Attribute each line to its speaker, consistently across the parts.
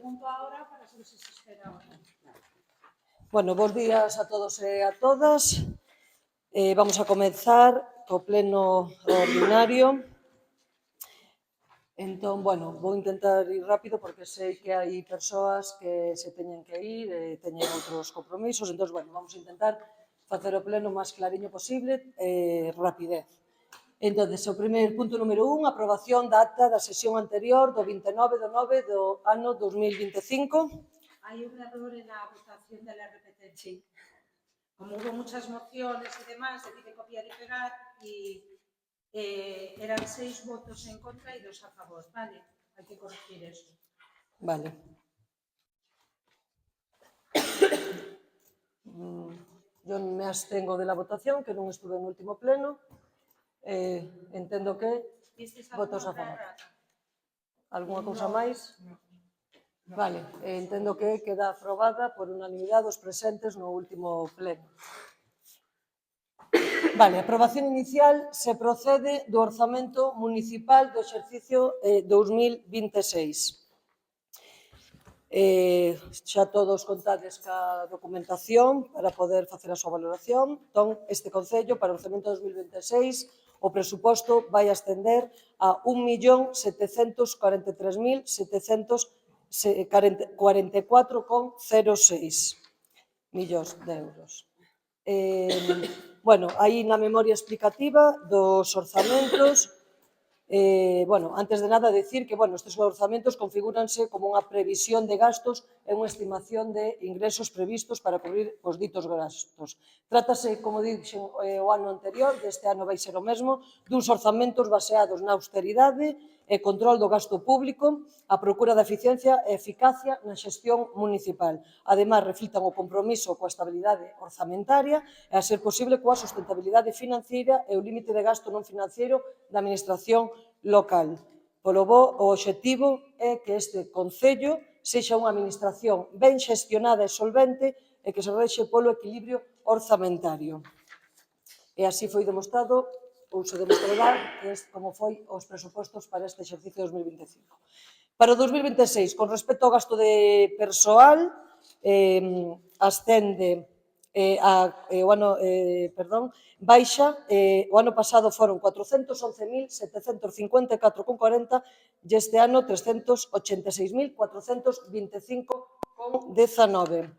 Speaker 1: pregunto ahora para saber si se espera o non.
Speaker 2: Bueno, bons días a todos e a todas. Vamos a comenzar co pleno ordinario. Entón, bueno, vou intentar ir rápido porque sei que hai persoas que se teñen que ir e teñen outros compromisos. Entón, bueno, vamos a intentar facer o pleno o máis clariño posible e rapidez. Entón, o primeiro punto número 1, aprobación da acta da sesión anterior do 29 de 9 do ano 2025.
Speaker 1: Hay un error en la votación del RPT, sí. Como hubo muchas mociones y demás, se pide copiar y pegar y eran 6 votos en contra y 2 a favor, ¿vale? Hay que corregir eso.
Speaker 2: Vale. Yo me abstengo de la votación, que non estuve no último pleno. Entendo que votos a favor. Alguna cousa máis? Vale, entendo que queda aprobada por unanimidade dos presentes no último pleno. Vale, a aprobación inicial se procede do orzamento municipal do exercicio 2026. Xa todos contades ca documentación para poder facer a súa valoración. Entón, este Concello, para o orzamento 2026, o presuposto vai ascender a 1.744.744,06 millóns de euros. Bueno, aí na memoria explicativa dos orzamentos, bueno, antes de nada, decir que, bueno, estes orzamentos configúranse como unha previsión de gastos e unha estimación de ingresos previstos para cubrir os ditos gastos. Trátase, como dixen o ano anterior, deste ano vai ser o mesmo, duns orzamentos baseados na austeridade e control do gasto público, a procura da eficiencia e eficacia na xestión municipal. Ademais, reflitan o compromiso coa estabilidade orzamentaria e, a ser posible, coa sustentabilidade financiera e o límite de gasto non financiero da administración local. Polo bo, o obxectivo é que este Concello sexa unha administración ben xestionada e solvente e que se rexe polo equilibrio orzamentario. E así foi demostrado ou se demostrará como foi os presupostos para este exercicio 2025. Para o 2026, con respecto ao gasto de persoal, ascende baixa, o ano pasado foron 411.754,40 e este ano 386.425,19.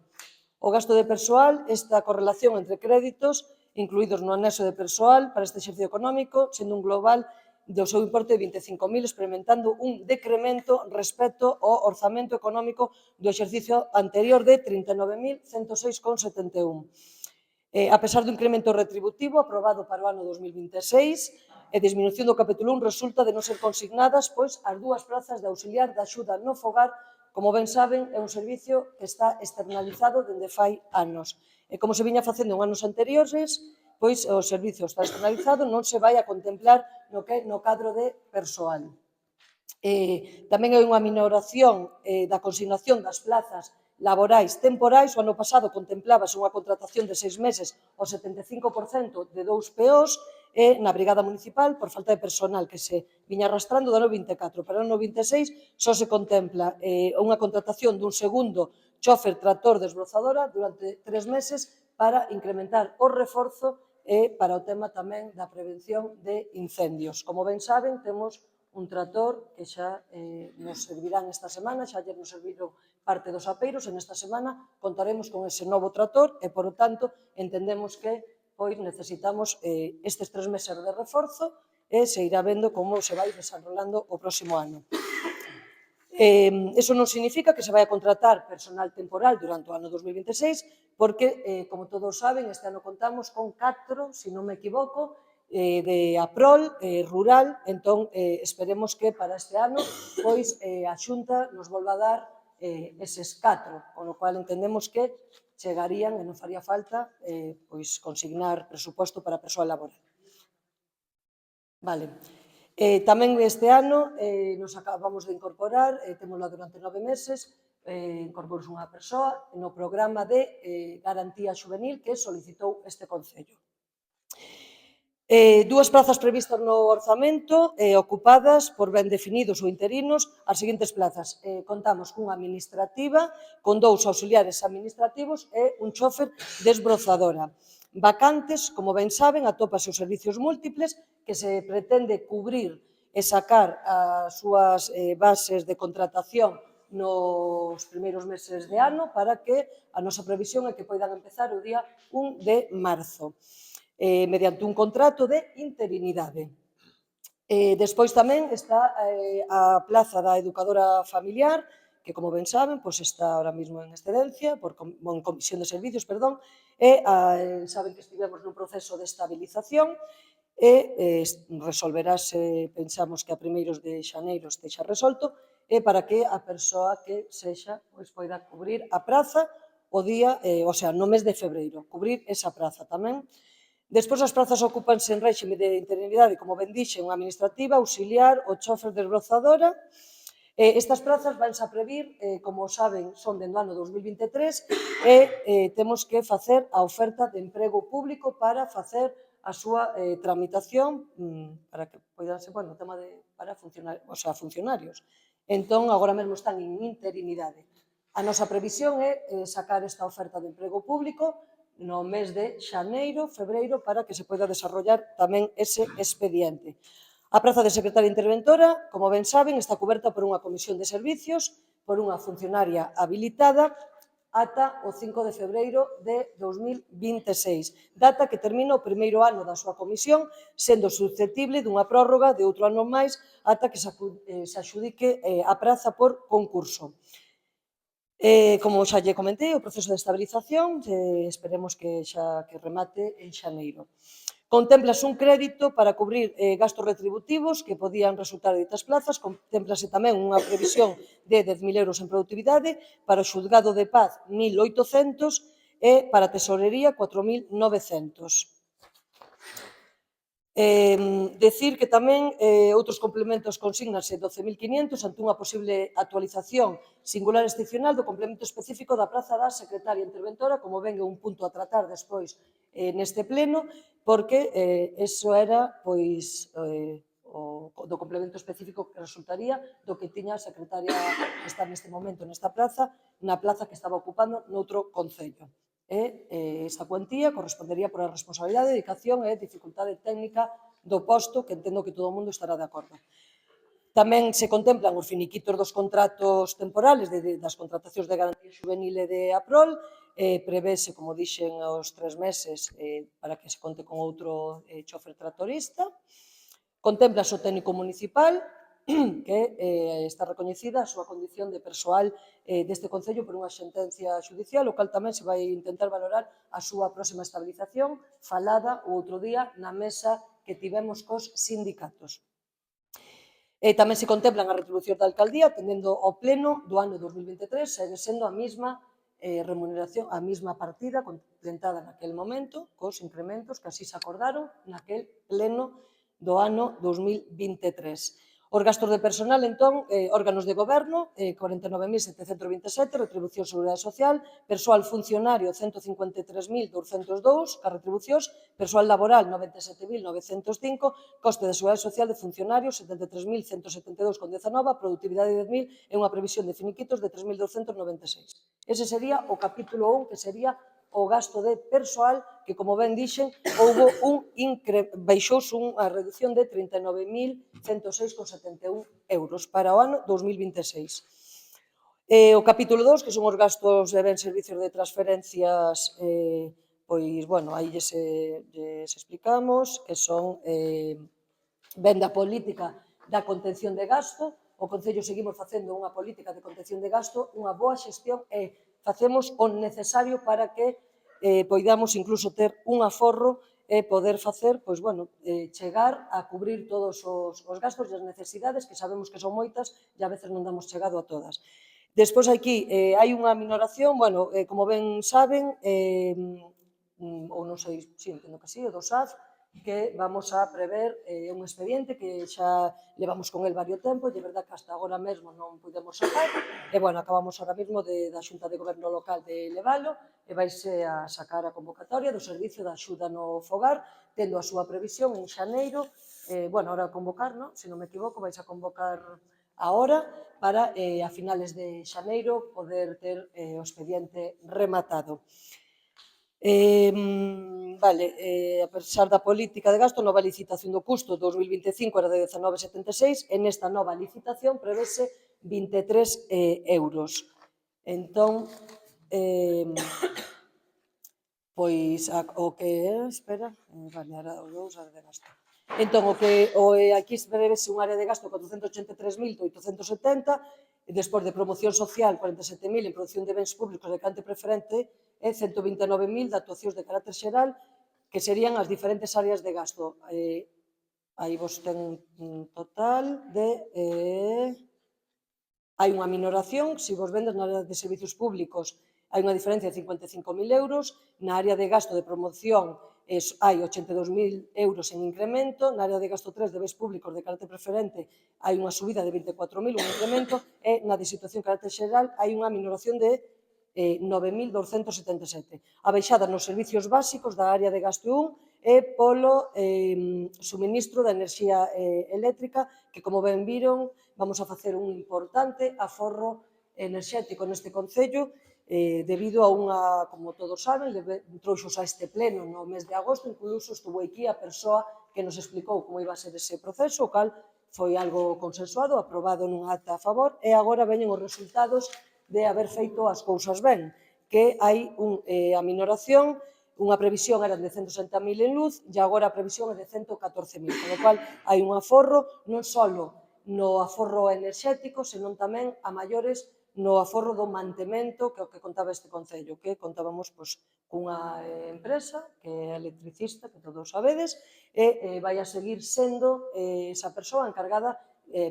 Speaker 2: O gasto de persoal, esta correlación entre créditos incluídos no anexo de persoal para este exercicio económico, sendo un global do seu importe de 25.000, experimentando un decremento respecto ao orzamento económico do exercicio anterior de 39.106,71. A pesar do incremento retributivo aprobado para o ano 2026 e disminución do capítulo 1 resulta de non ser consignadas pois as dúas plazas de auxiliar da axuda no fogar. Como ben saben, é un servicio que está externalizado dende fai anos. E como se viña facendo en anos anteriores, pois o servicio está externalizado, non se vai a contemplar no cadro de persoal. Tamén hai unha minoración da consignación das plazas laborais temporais. O ano pasado contemplábase unha contratación de 6 meses ao 75% de 2 POs e na Brigada Municipal por falta de personal que se viña arrastrando do ano 24. Para o ano 26 só se contempla unha contratación dun segundo chofer tractor desbrozadora durante 3 meses para incrementar o reforzo e para o tema tamén da prevención de incendios. Como ben saben, temos un tractor que xa nos servirán esta semana, xa nos serviron parte dos apeiros, e nesta semana contaremos con ese novo tractor e, por lo tanto, entendemos que pois necesitamos estes 3 meses de reforzo e se irá vendo como se vai desenrolando o próximo ano. Eso non significa que se vai a contratar personal temporal durante o ano 2026, porque, como todos saben, este ano contamos con 4, se non me equivoco, de APROL rural. Entón, esperemos que para este ano pois a Xunta nos volva a dar eses 4, con o cual entendemos que chegarían e non faría falta pois consignar presuposto para persoal laboral. Vale. Tamén este ano nos acabamos de incorporar, témosla durante 9 meses, incorporou unha persoa no programa de garantía xuvenil que solicitou este Concello. Dúas prazas previstas no orzamento ocupadas por ben definidos ou interinos as seguintes plazas. Contamos cunha administrativa con 2 auxiliares administrativos e un chofer desbrozadora. Vacantes, como ben saben, atópase os servicios múltiples que se pretende cubrir e sacar as súas bases de contratación nos primeiros meses de ano para que a nosa previsión é que poidan empezar o día 1 de marzo. Mediante un contrato de interinidade. Despois tamén está a plaza da educadora familiar, que, como ben saben, está ahora mesmo en excedencia, en comisión de servicios, perdón, e saben que estivemos nun proceso de estabilización e resolverase, pensamos que a primeiros de xaneiro estexa resolto, e para que a persoa que sexa poida cubrir a praza o día, no mes de febreiro, cubrir esa praza tamén. Despois, as prazas ocúpanse en réxime de interinidade, como ben dixen, unha administrativa, auxiliar, o chofer desbrozadora. Estas prazas vanse a previr, como saben, son dentro do ano 2023 e temos que facer a oferta de emprego público para facer a súa tramitación para que poidan ser, o tema para funcionarios. Entón, agora mesmo están en interinidade. A nosa previsión é sacar esta oferta de emprego público no mes de xaneiro, febreiro, para que se poida desarrollar tamén ese expediente. A praza de secretaria interventora, como ben saben, está coberta por unha comisión de servicios, por unha funcionaria habilitada, ata o 5 de febreiro de 2026, data que termina o primeiro ano da súa comisión, sendo susceptible dunha prórroga de outro ano máis ata que se adxudique a praza por concurso. Como xa lle comentei, o proceso de estabilización esperemos que remate en xaneiro. Contémplase un crédito para cubrir gastos retributivos que podían resultar de ditas plazas, contémplase tamén unha previsión de 10.000 euros en productividade, para o xulgado de paz 1.800 e para a tesorería 4.900. Decir que tamén outros complementos consígnanse 12.500 ante unha posible actualización singular excepcional do complemento específico da praza da secretaria interventora, como ven é un punto a tratar despois neste pleno, porque eso era o do complemento específico que resultaría do que tiña a secretaria que está neste momento nesta praza, na plaza que estaba ocupando noutro concello. Esta cuantía correspondería por a responsabilidade, dedicación e dificultade técnica do posto, que entendo que todo o mundo estará de acordo. Tamén se contemplan os finiquitos dos contratos temporales das contratacións de garantía juvenil e de APROL, prevese, como dixen, os 3 meses para que se conte con outro chofer tractorista. Contémplase o técnico municipal, que está recoñecida a súa condición de persoal deste Concello por unha sentencia xudicial, o cal tamén se vai intentar valorar a súa próxima estabilización, falada o outro día na mesa que tivemos cos sindicatos. Tamén se contemplan as retribucións da alcaldía, atendendo ao pleno do ano 2023, segue sendo a mesma remuneración, a mesma partida contemplada naquel momento, cos incrementos que así se acordaron naquel pleno do ano 2023. Os gastos de personal, entón, órganos de goberno, 49.727, retribución seguridade social, persoal funcionario, 153.202, as retribucións, persoal laboral, 97.905, coste de seguridade social de funcionarios, 73.172,19, a productividade de 10.000 e unha previsión de finiquitos de 3.296. Ese sería o capítulo 1, que sería o gasto de persoal, que, como ben dixen, baixouse unha reducción de 39.106,71 euros para o ano 2026. O capítulo 2, que son os gastos de bens servicios de transferencias, aí lles explicamos, que son ben da política da contención de gasto. O Concello seguimos facendo unha política de contención de gasto, unha boa xestión e facemos o necesario para que poidamos incluso ter un aforro e poder facer, chegar a cubrir todos os gastos e as necesidades, que sabemos que son moitas e a veces non damos chegado a todas. Despois aquí hai unha minoración, como ben saben, ou non sei, entendo que sí, o do SAF, que vamos a prever un expediente que xa levamos con el varios tempo, e é verdad que hasta agora mesmo non podemos sacar, e, bueno, acabamos ahora mesmo da Xunta de Goberno Local de levalo, e vaise a sacar a convocatoria do Servicio de Axuda no Fogar, tendo a súa previsión en xaneiro, bueno, ahora a convocar, non? Se non me equivoco, vais a convocar ahora para a finales de xaneiro poder ter o expediente rematado. A pesar da política de gasto, a nova licitación do custo 2025 era de 19,76 e nesta nova licitación prevese 23 euros. Entón, pois o que é, espera, vale, era o 2, área de gasto. Entón, aquí prevese un área de gasto 483.870, e despois de promoción social 47.000 en produción de bens públicos de cante preferente e 129.000 de actuacións de carácter xeral, que serían as diferentes áreas de gasto. Aí vos ten un total de... Hai unha minoración, se vos vendes na área de servicios públicos, hai unha diferencia de 55.000 euros, na área de gasto de promoción hai 82.000 euros en incremento, na área de gasto 3 de bens públicos de carácter preferente hai unha subida de 24.000, un incremento, e na de situación de carácter xeral hai unha minoración de 9.277. A baixada nos servicios básicos da área de gasto 1 e polo suministro da enerxía eléctrica, que, como ben viron, vamos a facer un importante aforro enerxético neste Concello, debido a unha, como todos saben, trouxos a este pleno no mes de agosto, incluso estuvo aquí a persoa que nos explicou como iba a ser ese proceso, o cal foi algo consensuado, aprobado nun acta a favor, e agora veñen os resultados de haber feito as cousas ben, que hai a minoración, unha previsión era de 160.000 en luz, e agora a previsión é de 114.000, con o cual hai un aforro non só no aforro enerxético, senón tamén a maiores no aforro do mantemento, que é o que contaba este Concello, que contábamos cunha empresa, que é electricista, que todos sabedes, e vai a seguir sendo esa persoa encargada,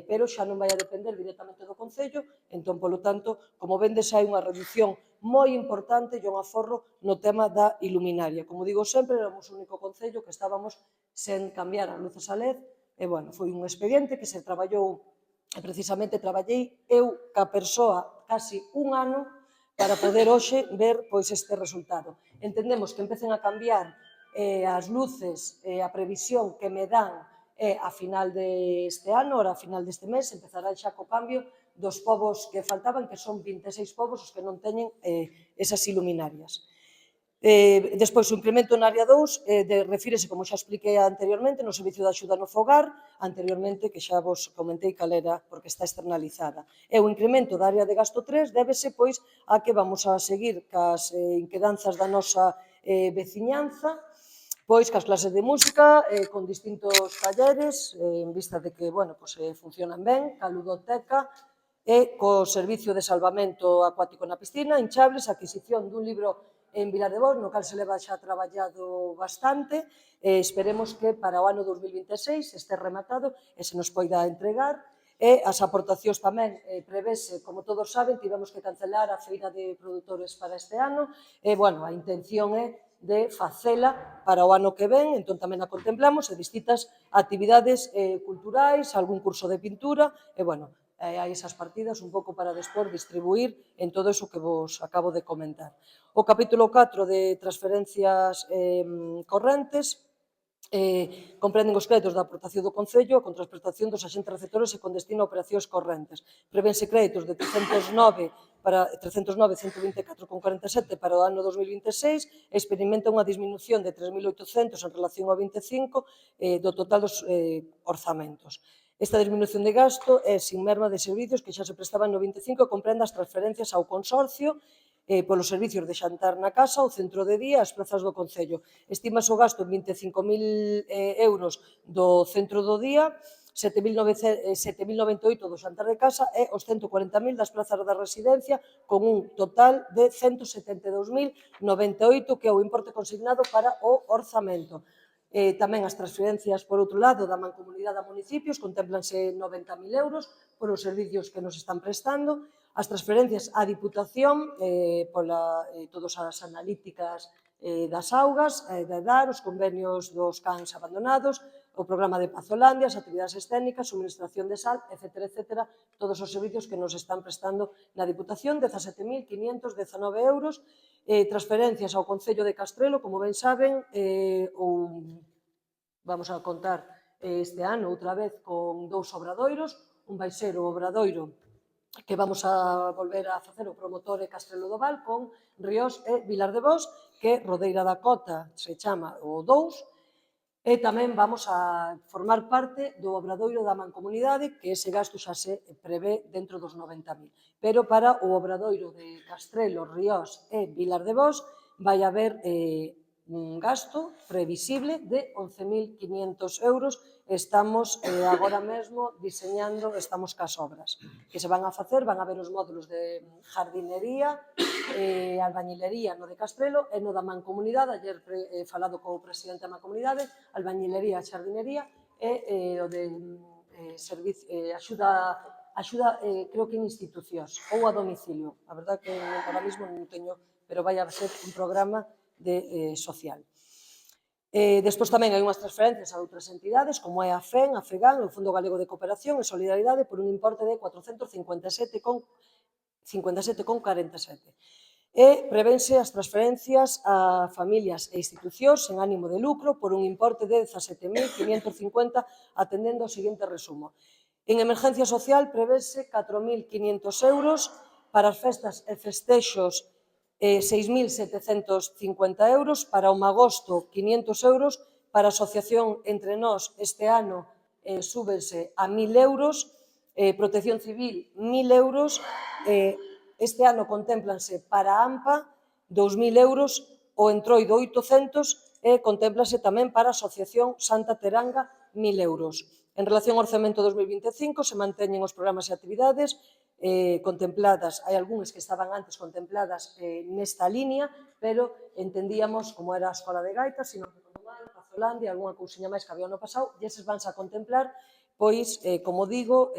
Speaker 2: pero xa non vai a depender directamente do Concello, entón, polo tanto, como vendes, hai unha reducción moi importante e un aforro no tema da iluminaria. Como digo sempre, éramos o único Concello que estábamos sen cambiar as luces a LED, e, bueno, foi un expediente que se traballou. Precisamente traballei eu ca persoa casi un ano para poder hoxe ver este resultado. Entendemos que empecen a cambiar as luces, a previsión que me dan a final deste ano, ora a final deste mes, empezará xa co cambio dos povos que faltaban, que son 26 povos os que non teñen esas iluminarias. Despois, o incremento na área 2 refírese, como xa expliquei anteriormente, no servicio de axuda no fogar, anteriormente, que xa vos comentei cal era, porque está externalizada. E o incremento da área de gasto 3 débese, pois, a que vamos a seguir cas inquedanzas da nosa veciñanza, pois cas clases de música, con distintos talleres, en vista de que, bueno, funcionan ben, ca ludoteca, e co servicio de salvamento acuático na piscina, hinchables, adquisición dun libro en Vilar de Bos, no cal se leva xa traballado bastante, esperemos que para o ano 2026 este rematado e se nos poida entregar, e as aportacións tamén prevese, como todos saben, tivemos que cancelar a feira de produtores para este ano, e, bueno, a intención é de facela para o ano que ven, entón tamén a contemplamos, e distintas actividades culturais, algún curso de pintura, e, bueno, hai esas partidas un pouco para despois distribuir en todo eso que vos acabo de comentar. O capítulo 4 de transferencias correntes comprenden os créditos da aportación do Concello a contraprestación dos axentes receptores e con destino a operacións correntes. Prevense créditos de 309.124,47 para o ano 2026 e experimenta unha disminución de 3.800 en relación ao 25 do total dos orzamentos. Esta disminución de gasto é sin merma de servicios que xa se prestaban no 25 e comprende as transferencias ao consorcio polos servicios de xantar na casa, o centro de día e as plazas do Concello. Estimase o gasto en 25.000 euros do centro do día, 7.098 do xantar de casa e os 140.000 das plazas da residencia, con un total de 172.098, que é o importe consignado para o orzamento. Tamén as transferencias, por outro lado, da Mancomunidade a municipios, contemplanse 90.000 euros por os servicios que nos están prestando, as transferencias á Diputación, todas as analíticas das augas, de dar os convenios dos cans abandonados, o programa de Pazolandia, as actividades escénicas, suministración de sal, etc., etc., todos os servicios que nos están prestando na Diputación, 17.519 euros, transferencias ao Concello de Castrelo, como ben saben, vamos a contar este ano outra vez con 2 obradoiros, un vai ser o obradoiro que vamos a volver a facer o promotor de Castrelo do Val con Ríos e Vilar de Bos, que Rodeira da Cota se chama o 2, e tamén vamos a formar parte do obradoiro da Mancomunidade, que ese gasto xa se prevé dentro dos 90.000. Pero para o obradoiro de Castrelo, Ríos e Vilar de Bos vai haber un gasto previsible de 11.500 euros. Estamos agora mesmo diseñando, estamos cas obras que se van a facer, van a haber os módulos de jardinería, albañilería no de Castrelo e no da Mancomunidade, ayer falado co presidente da Mancomunidade, albañilería e jardinería e o de axuda creo que en institucións ou a domicilio. A verdade que ahora mesmo non teño, pero vai a ser un programa social. Despois tamén hai unhas transferencias a outras entidades, como é a FEN, a FEGAN, o Fondo Galego de Cooperación e Solidaridade, por un importe de 457,47. E prevense as transferencias a familias e institucións sen ánimo de lucro por un importe de 17.550, atendendo ao seguinte resumo. En emergencia social prevese 4.500 euros, para as festas e festexos 6.750 euros, para o magosto 500 euros, para a asociación Entre Nós este ano súbense a 1.000 euros, Protección Civil 1.000 euros, este ano contémplanse para a AMPA 2.000 euros, o Entroido 800 e contémplase tamén para a asociación Santa Teranga 1.000 euros. En relación ao orzamento 2025 se manteñen os programas e actividades contempladas, hai algúnas que estaban antes contempladas nesta línea, pero entendíamos, como era a Escola de Gaitas, sino que Pazolandia, algunha cousiña máis que había ano pasado, e eses vanse a contemplar, pois, como digo,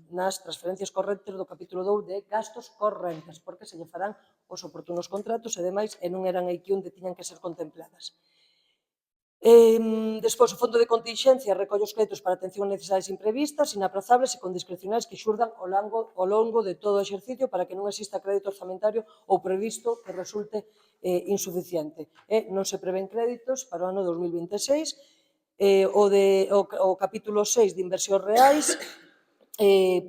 Speaker 2: nas transferencias correntes do capítulo 2 de gastos correntes, porque se lle farán os oportunos contratos e demais, e non eran aquí onde tiñan que ser contempladas. Despois, o Fondo de Continxencia recolle os créditos para atención a necesidades imprevistas, inaprazables e con discrecionais que xurdan ao longo de todo o exercicio para que non exista crédito orzamentario ou previsto que resulte insuficiente. Non se prevén créditos para o ano 2026. O capítulo 6 de inversións reais,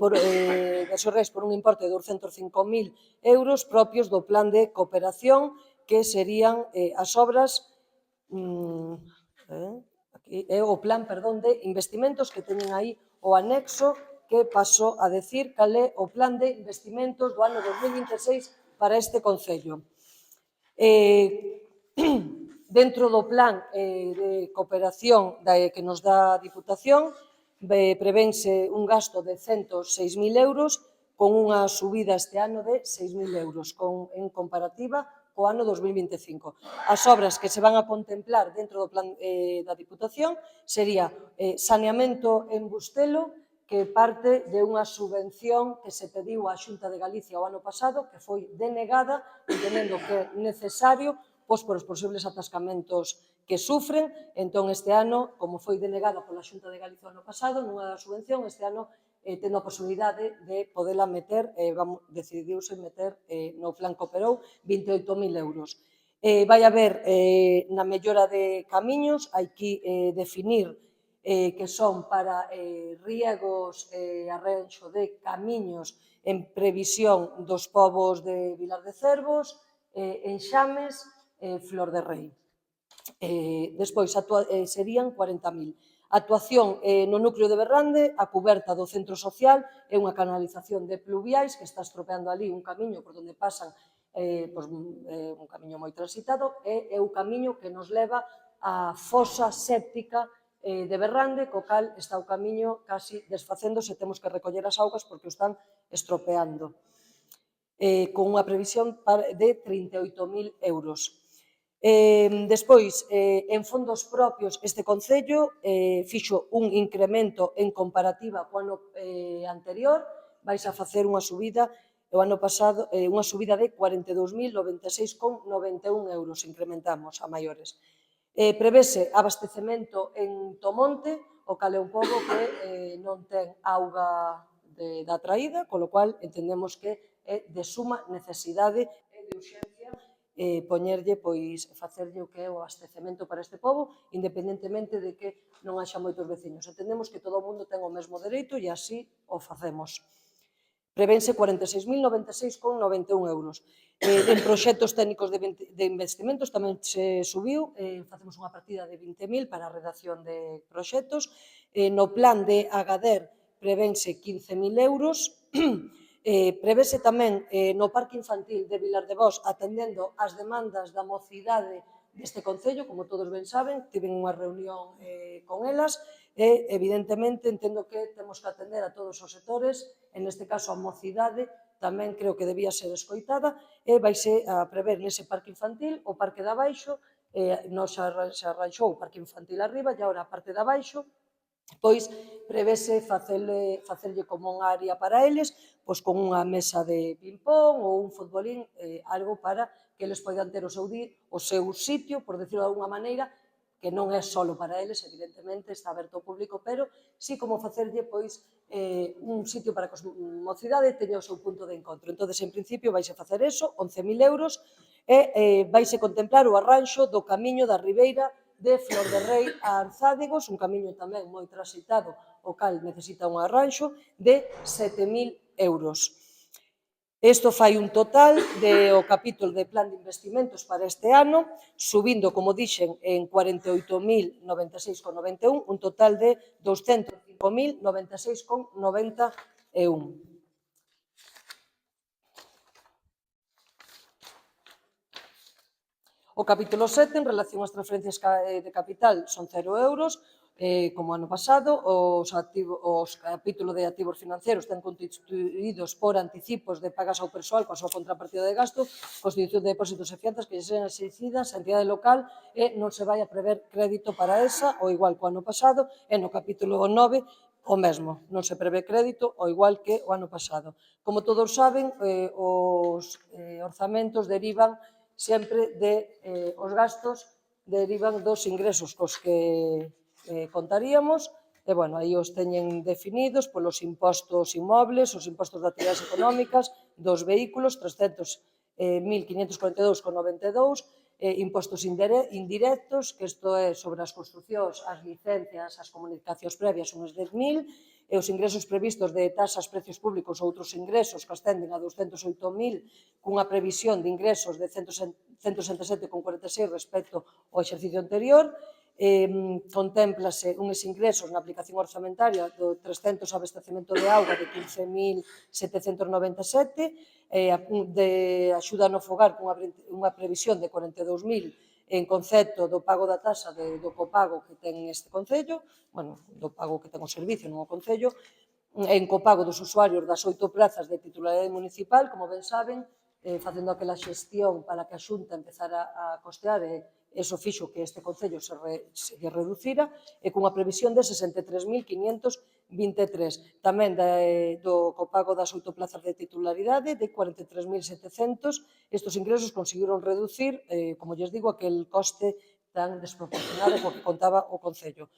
Speaker 2: por un importe de 205.000 euros propios do plan de cooperación, que serían as obras o plan, de investimentos, que teñen aí o anexo, que paso a decir cal é o plan de investimentos do ano 2026 para este Concello. Dentro do plan de cooperación que nos dá a Diputación, prevense un gasto de 106.000 euros, con unha subida este ano de 6.000 euros, en comparativa co ano 2025. As obras que se van a contemplar dentro do plan da Diputación sería saneamento en Bustelo, que parte de unha subvención que se pediu á Xunta de Galicia o ano pasado, que foi denegada, entendendo que é necesario pois por os posibles atascamentos que sufren. Entón, este ano, como foi denegada pola Xunta de Galicia o ano pasado, nunha subvención, este ano tendo a posibilidade de podela meter, decidiuse meter no plan Cooperou 28.000 euros. Vai haber, na mellora de camiños, hai que definir que son para riegos e arranxo de camiños en previsión dos pobos de Vilar de Cervos, Enxames e Flor de Rei. Despois serían 40.000. Actuación no núcleo de Berrande, a cuberta do centro social e unha canalización de pluviais que está estropeando ali un camiño por onde pasan, un camiño moi transitado, e é o camiño que nos leva á fosa séptica de Berrande, co cal está o camiño casi desfacéndose, temos que recoller as augas porque o están estropeando, con unha previsión de 38.000 euros. Despois, en fondos propios, este Concello fixo un incremento en comparativa co ano anterior, vais a facer unha subida e o ano pasado unha subida de 42.096,91 euros, incrementamos a maiores. Prevese abastecemento en Tomonte, o cal é un pobo que non ten auga da traída, con lo cual entendemos que é de suma necesidade e de urxencia poñerlle, pois, facerlle o que é o abastecemento para este pobo, independentemente de que non haxa moitos veciños. Entendemos que todo o mundo ten o mesmo dereito e así o facemos. Prevense 46.096,91 euros. En proxectos técnicos de investimentos tamén se subiu, facemos unha partida de 20.000 para a redacción de proxectos. No plan de Agader prevense 15.000 euros. Prevese tamén no Parque Infantil de Vilardevós, atendendo as demandas da mocidade deste Concello, como todos ben saben, tiven unha reunión con elas, e, evidentemente, entendo que temos que atender a todos os sectores, en este caso a mocidade, tamén creo que debía ser escoitada, e vaise a prever nese parque infantil o parque de abaixo, nos se arranxou o parque infantil arriba, e agora a parte de abaixo, pois prevese facerlle como unha área para eles, pois con unha mesa de ping-pong ou un futbolín, algo para que eles poidan ter o seu sitio, por decirlo de alguna maneira, que non é só para eles, evidentemente, está aberto ao público, pero sí como facerlle pois un sitio para que a mocidade teña o seu punto de encontro. Entón, en principio, vaise facer eso, 11.000 euros, e vaise contemplar o arranxo do camiño da Ribeira de Flor de Rei a Arzádegos, un camiño tamén moi transitado, o cal necesita un arranxo de 7.000 euros. Isto fai un total do capítulo de plan de investimentos para este ano, subindo, como dixen, en 48.096,91, un total de 205.096,91. O capítulo 7, en relación ás transferencias de capital, son 0 euros, como ano pasado. Os capítulos de activos financeiros están constituídos por anticipos de pagas ao persoal coa súa contrapartida de gasto, constitución de depósitos e fianzas que sean exigidas a entidade local e non se vai a prever crédito para esa, o igual que o ano pasado, e no capítulo 9 o mesmo, non se prevé crédito, o igual que o ano pasado. Como todos saben, os orzamentos derivan sempre os gastos derivan dos ingresos cos que contaríamos, e, bueno, aí os teñen definidos polos impostos inmobles, os impostos de actividades económicas, dos vehículos, 300.542,92, impostos indirectos, que isto é sobre as construcións, as licencias, as comunicacións previas, uns 10.000, e os ingresos previstos de tasas, precios públicos ou outros ingresos que ascenden a 208.000, cunha previsión de ingresos de 167,46 respecto ao exercicio anterior. Contémplase uns ingresos na aplicación orzamentaria do 300 abastecemento de auga de 15.797, de axuda no fogar cunha previsión de 42.000 en concepto do pago da tasa do copago que ten este Concello, bueno, do pago que ten o servicio, non o Concello, en copago dos usuarios das 8 plazas de titularidade municipal, como ben saben, facendo aquela xestión para que a Xunta empezara a costear, eso fixo que este Concello se reducira, e cunha previsión de 63.523. Tamén do copago das 8 plazas de titularidade de 43.700. Estos ingresos conseguiron reducir, como lles digo, aquel coste tan desproporcionado co que contaba o Concello.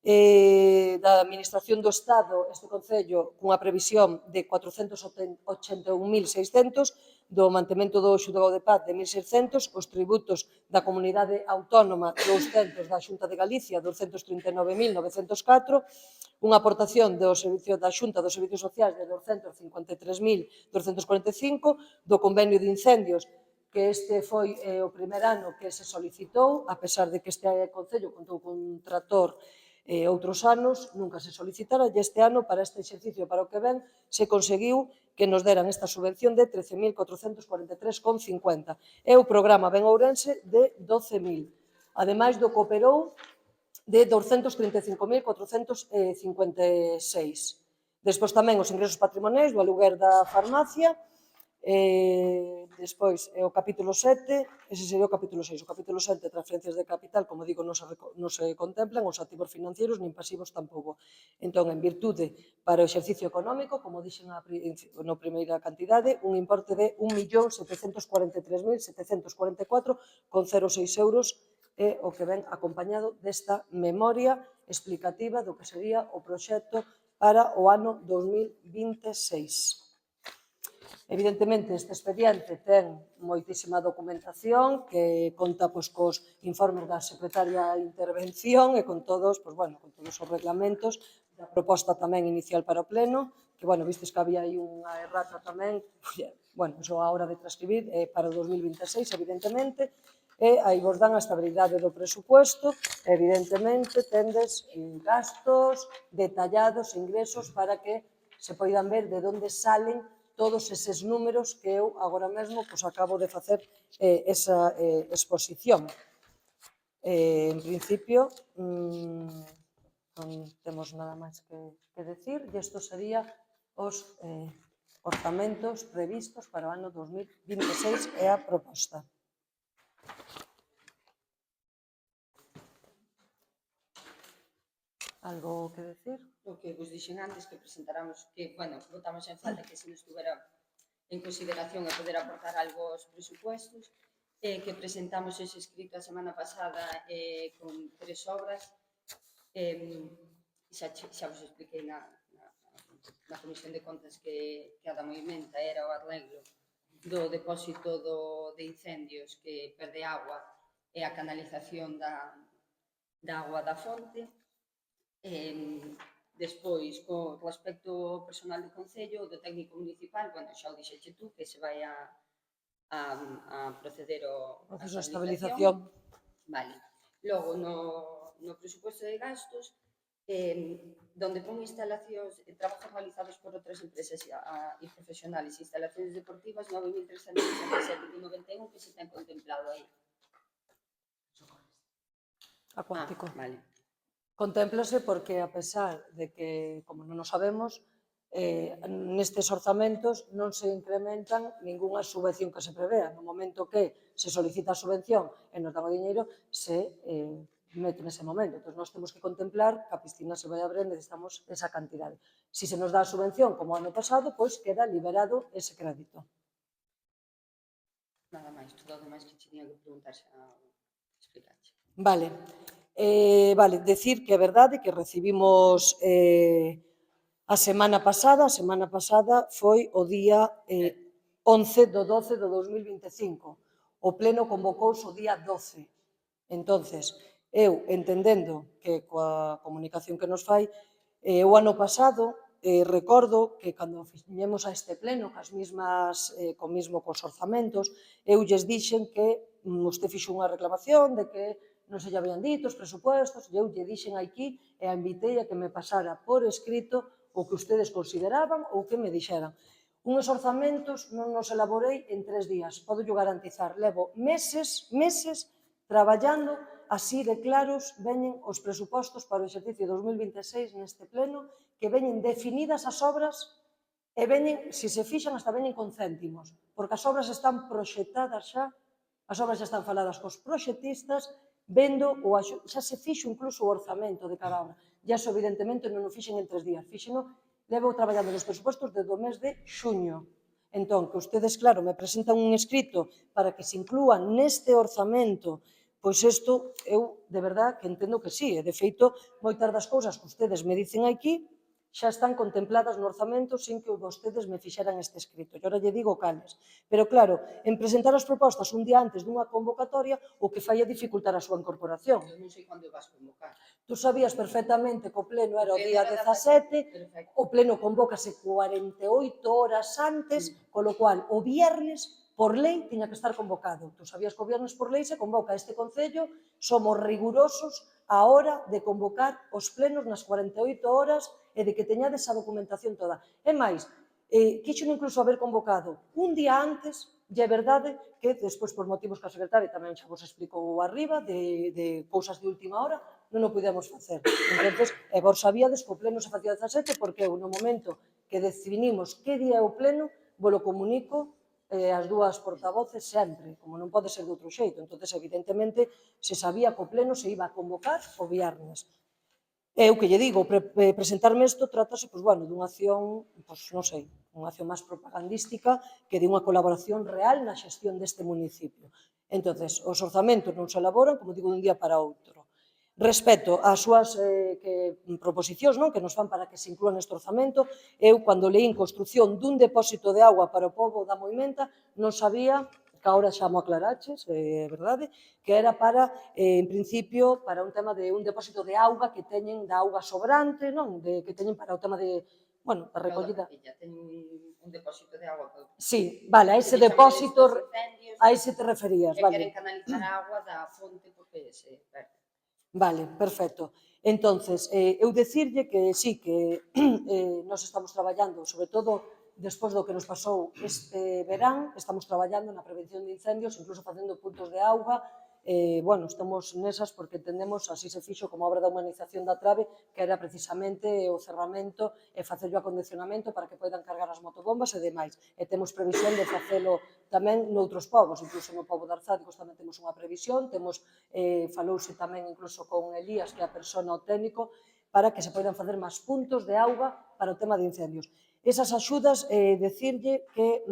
Speaker 2: Da Administración do Estado, este Concello, cunha previsión de 481.600, do mantemento do xulgado de paz de 1.600, os tributos da Comunidade Autónoma 200, da Xunta de Galicia 239.904, unha aportación do Servicio da Xunta dos Servicios Sociais de 253.245, do convenio de incendios, que este foi o primer ano que se solicitou, a pesar de que este Concello contou con un trator outros anos, nunca se solicitara, e este ano, para este exercicio, para o que ven, se conseguiu que nos deran esta subvención de 13.443,50. E o programa Ben Ourense de 12.000. Ademais do Cooperou de 235.456. Despois tamén os ingresos patrimoniais do aluguer da farmacia, Despois, o capítulo 7, ese sería o capítulo 6. O capítulo 7, transferencias de capital, como digo, non se contemplan os activos financieros nin pasivos tampouco. Entón, en virtude para o exercicio económico, como dixen na primeira cantidade, un importe de 1.743.744,06 euros é o que ven acompañado desta memoria explicativa do que sería o proxecto para o ano 2026. Evidentemente, este expediente ten moitísima documentación que conta cos informes da secretaria de intervención e con todos os reglamentos da proposta tamén inicial para o pleno, que, vistes que había aí unha errata tamén, iso a hora de transcribir para o 2026, evidentemente, e aí vos dan a estabilidade do presupuesto, evidentemente, tendes gastos detallados, ingresos, para que se poidan ver de onde salen todos eses números que eu agora mesmo acabo de facer esa exposición. En principio, non temos nada máis que decir, e isto sería os orzamentos previstos para o ano 2026 e a proposta. Algo que decir?
Speaker 3: O que vos dixen antes, que presentáramos, que, votamos en falta que se nos tuvera en consideración e poder aportar algo aos presupuestos, que presentamos ese escrito a semana pasada con 3 obras, xa vos expliquei na Comisión de Contas que a da Movimenta era o arreglo do depósito de incendios que perde agua e a canalización da agua da fonte. Despois, con respecto ao personal do Concello, do técnico municipal, xa o dixeche tú, que se vai a proceder ao
Speaker 2: proceso de estabilización.
Speaker 3: Vale. Logo, no presupuesto de gastos, donde pon instalacións, trabajos realizados por outras empresas e profesionales, instalacións deportivas, 9.367,91, que se ten contemplado aí.
Speaker 2: Acuático.
Speaker 3: Vale.
Speaker 2: Contémplase porque, a pesar de que, como non o sabemos, nestes orzamentos non se incrementan ningunha subvención que se prevea. No momento que se solicita a subvención e nos dan o diñeiro, se mete nese momento. Entón, nós temos que contemplar que a piscina se vai a abrir e necesitamos esa cantidade. Si se nos dá a subvención, como ano pasado, pois queda liberado ese crédito.
Speaker 3: Nada máis, todo o demais que che tiña que preguntar xa explicaxe.
Speaker 2: Vale. Decir que é verdade que recibimos a semana pasada foi o día 11 do 12 do 2025. O pleno convocouse o día 12. Entonces, eu, entendendo que coa comunicación que nos fai, o ano pasado, recordo que cando viñemos a este pleno, cos orzamentos, eu lles dixen que usted fixo unha reclamación de que non se lle habían dito os presupuestos, e eu lle dixen aquí e a invitei a que me pasara por escrito o que ustedes consideraban ou que me dixeran. Unos orzamentos non nos elaborei en 3 días, podo garantizar. Levo meses traballando, así de claros veñen os presupostos para o exercicio 2026 neste pleno, que veñen definidas as obras e veñen, se se fixan, hasta veñen con céntimos, porque as obras están proxectadas xa, as obras xa están faladas cos proxectistas, xa se fixo incluso o orzamento de cada obra. E iso, evidentemente, non o fixen en 3 días. Levo traballando nos presupostos desde o mes de xuño. Entón, que ustedes, claro, me presentan un escrito para que se inclúan neste orzamento, pois isto, eu, de verdad, que entendo que sí. E, de feito, moitas das cousas que ustedes me dicen aquí xa están contempladas no orzamento sin que vostedes me fixeran este escrito. E agora lle digo cales. Pero, claro, en presentar as propostas un día antes dunha convocatoria, o que fai é dificultar a súa incorporación.
Speaker 3: Eu non sei cando vas convocar.
Speaker 2: Tú sabías perfectamente que o pleno era o día 17, o pleno convócase 48 horas antes, colo cual o viernes, por lei, tiña que estar convocado. Tú sabías que o viernes por lei se convoca este Concello, somos rigurosos a hora de convocar os plenos nas 48 horas e de que teñades a documentación toda. E máis, quixo incluso haber convocado un día antes, e é verdade que despois, por motivos que a secretaria tamén xa vos explicou arriba, de cousas de última hora, non o podemos facer. Entón, vos sabíades que o pleno se facía 17, porque eu, no momento que definimos que día é o pleno, vos lo comunico as dúas portavoces sempre, como non pode ser de outro xeito. Entón, evidentemente, se sabía que o pleno se iba a convocar o viernes. Eu que lle digo, presentarme isto trátase, dunha acción, non sei, unha acción máis propagandística que de unha colaboración real na xestión deste municipio. Entón, os orzamentos non se elaboran, como digo, dun día para outro. Respecto ás súas proposicións que nos fan para que se inclúan neste orzamento, eu, cando leín construción dun depósito de auga para o pobo da Moimenta, non sabía, que agora xa mo aclaraches, é verdade, que era para, en principio, para un tema de un depósito de auga que teñen da auga sobrante, que teñen para o tema de, para
Speaker 3: Toda a
Speaker 2: recollida.
Speaker 3: capilla ten un depósito de agua para
Speaker 2: Sí, vale, a ese depósito, a ese te referías,
Speaker 3: que queren
Speaker 2: vale.
Speaker 3: canalizar a agua da fonte porque se perde.
Speaker 2: Vale, perfecto. Entonces, eu dicirlle que sí, que nós estamos traballando, sobre todo despois do que nos pasou este verán, estamos traballando na prevención de incendios, incluso facendo puntos de auga. Estamos nesas porque entendemos, así se fixo como obra da humanización da Trave, que era precisamente o cerramento e facerlo acondicionamento para que poidan cargar as motobombas e demais. E temos previsión de facelo tamén noutros povos, incluso no pobo de Arzádicos tamén temos unha previsión, falouse tamén incluso con Elías, que é a persona o técnico, para que se poidan facer máis puntos de auga para o tema de incendios. Esas axudas, decirlle que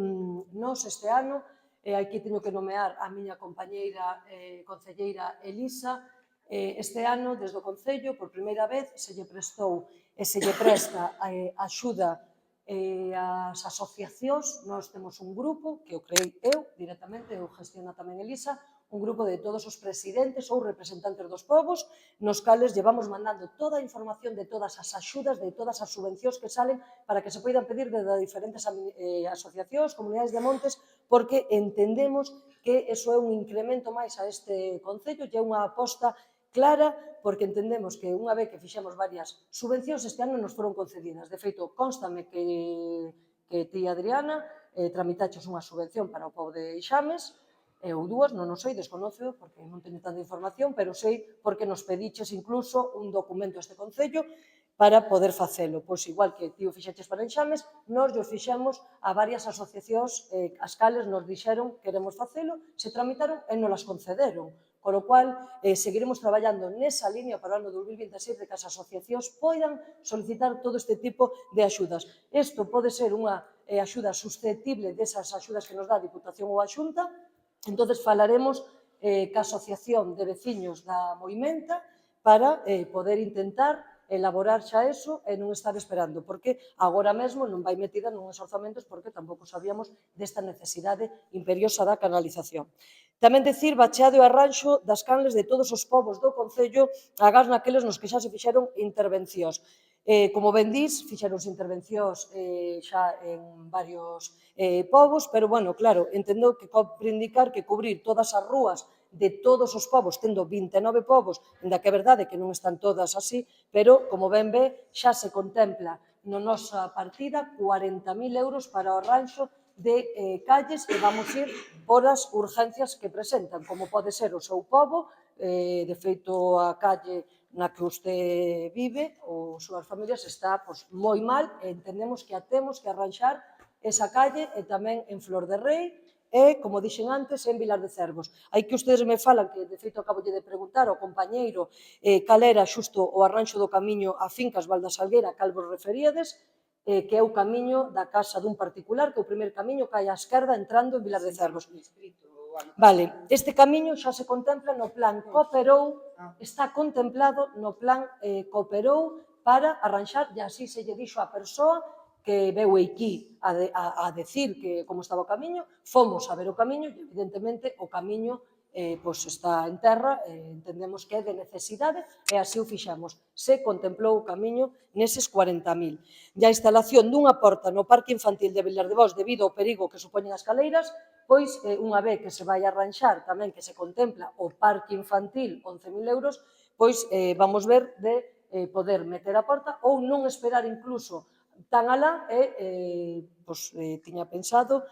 Speaker 2: nós este ano, aquí teño que nomear a miña compañeira concelleira Elisa, este ano, desde o Concello, por primeira vez, se lle prestou e se lle presta axuda ás asociacións. Nós temos un grupo, que o creei eu directamente, eu gestiona tamén Elisa, un grupo de todos os presidentes ou representantes dos povos, nos cales llevamos mandando toda a información de todas as axudas, de todas as subvencións que salen para que se poidan pedir desde diferentes asociacións, comunidades de montes, porque entendemos que eso é un incremento máis a este concello, que é unha aposta clara, porque entendemos que unha vez que fixemos varias subvencións, este ano nos foron concedidas. De feito, constame que ti, Adriana, tramitaches unha subvención para o pobo de Ixames, ou dúas, non o sei, desconocio, porque non teño tanta información, pero sei porque nos pediches incluso un documento a este Concello para poder facelo. Pois igual que ti o fixeches para Enxames, nós o fixemos a varias asociacións as cales nos dixeron queremos facelo, se tramitaron e nos las concederon. Con o cual, seguiremos traballando nesa línea para o ano 2026 de que as asociacións poidan solicitar todo este tipo de axudas. Isto pode ser unha axuda susceptible desas axudas que nos dá a Diputación ou a Xunta. Entón, falaremos ca Asociación de Veciños da Moimenta para poder intentar elaborar xa eso e non estar esperando, porque agora mesmo non vai metida nuns orzamentos porque tampouco sabíamos desta necesidade imperiosa da canalización. Tamén decir bacheado e arranxo das canles de todos os povos do Concello agás naqueles nos que xa se fixeron intervencións. Como ben dís, fixeronse intervencións xa en varios povos, pero, claro, entendo que copre indicar que cubrir todas as rúas de todos os povos, tendo 29 povos, ainda que é verdade que non están todas así, pero, como ben ve, xa se contempla na nosa partida 40.000 euros para o arranxo de calles e vamos ir por as urgencias que presentan, como pode ser o seu pobo, de feito a calle na que usted vive ou súas familias está moi mal e entendemos que a temos que arranxar esa calle e tamén en Flor de Rei e, como dixen antes, en Vilar de Cervos. Aí que ustedes me falan, que de feito acabo de preguntar ao compañeiro cal era xusto o arranxo do camiño a Fincas Valdasalgueira, cal vos referíades, que é o camiño da casa dun particular, que é o primeiro camiño que hai á esquerda entrando en Vilar de Cervos. Vale, este camiño xa se contempla no plan Cooperou, está contemplado no plan Cooperou para arranxar, e así se lle dixo a persoa que veu aquí a decir que como estaba o camiño, fomos a ver o camiño e evidentemente o camiño está en terra, entendemos que é de necesidade e así o fixemos. Se contemplou o camiño neses 40.000. E a instalación dunha porta no Parque Infantil de Vilardevós debido ao perigo que supoñen as caleiras, pois unha vez que se vai arranxar tamén que se contempla o Parque Infantil 11.000 euros, pois vamos ver de poder meter a porta ou non esperar incluso tan alá e tiña pensado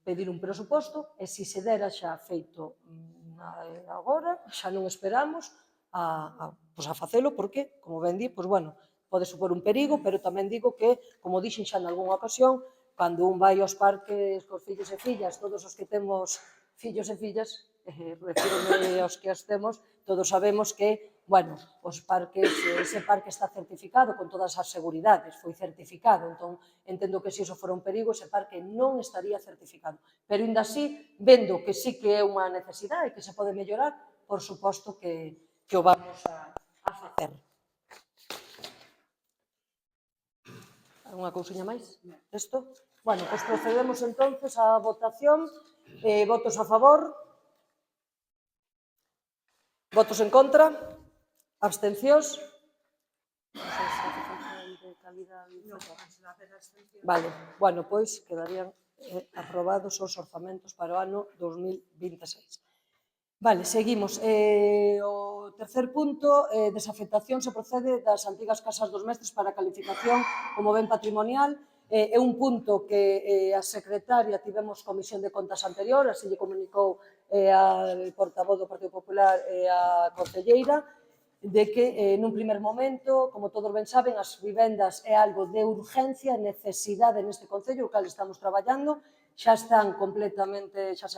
Speaker 2: pedir un presuposto e se se dera xa feito agora, xa non esperamos a facelo porque, como ben di, pode supor un perigo, pero tamén digo que, como dixen xa nalgúnha ocasión, cando un vai aos parques cos fillos e fillas, todos os que temos fillos e fillas, refírome aos que os temos, todos sabemos que, bueno, os parques, ese parque está certificado con todas as seguridades, foi certificado, entón entendo que se iso fora un perigo, ese parque non estaría certificado. Pero, ainda así, vendo que sí que é unha necesidade e que se pode mellorar, por suposto que o vamos a facer. Alguna cousiña máis? Isto? Bueno, pois procedemos entonces á votación. Votos a favor? Votos en contra? Abstencións? Vale, bueno, pois quedarían aprobados os orzamentos para o ano 2026. Vale, seguimos. O tercer punto, desafectación se procede das antigas casas dos mestres para calificación como ben patrimonial. É un punto que a secretaria tivemos comisión de contas anterior, así lle comunicou a portavoz do Partido Popular e a concelleira, de que nun primer momento, como todos ben saben, as vivendas é algo de urgencia, necesidade neste concello, o cal estamos traballando, xa están completamente, xa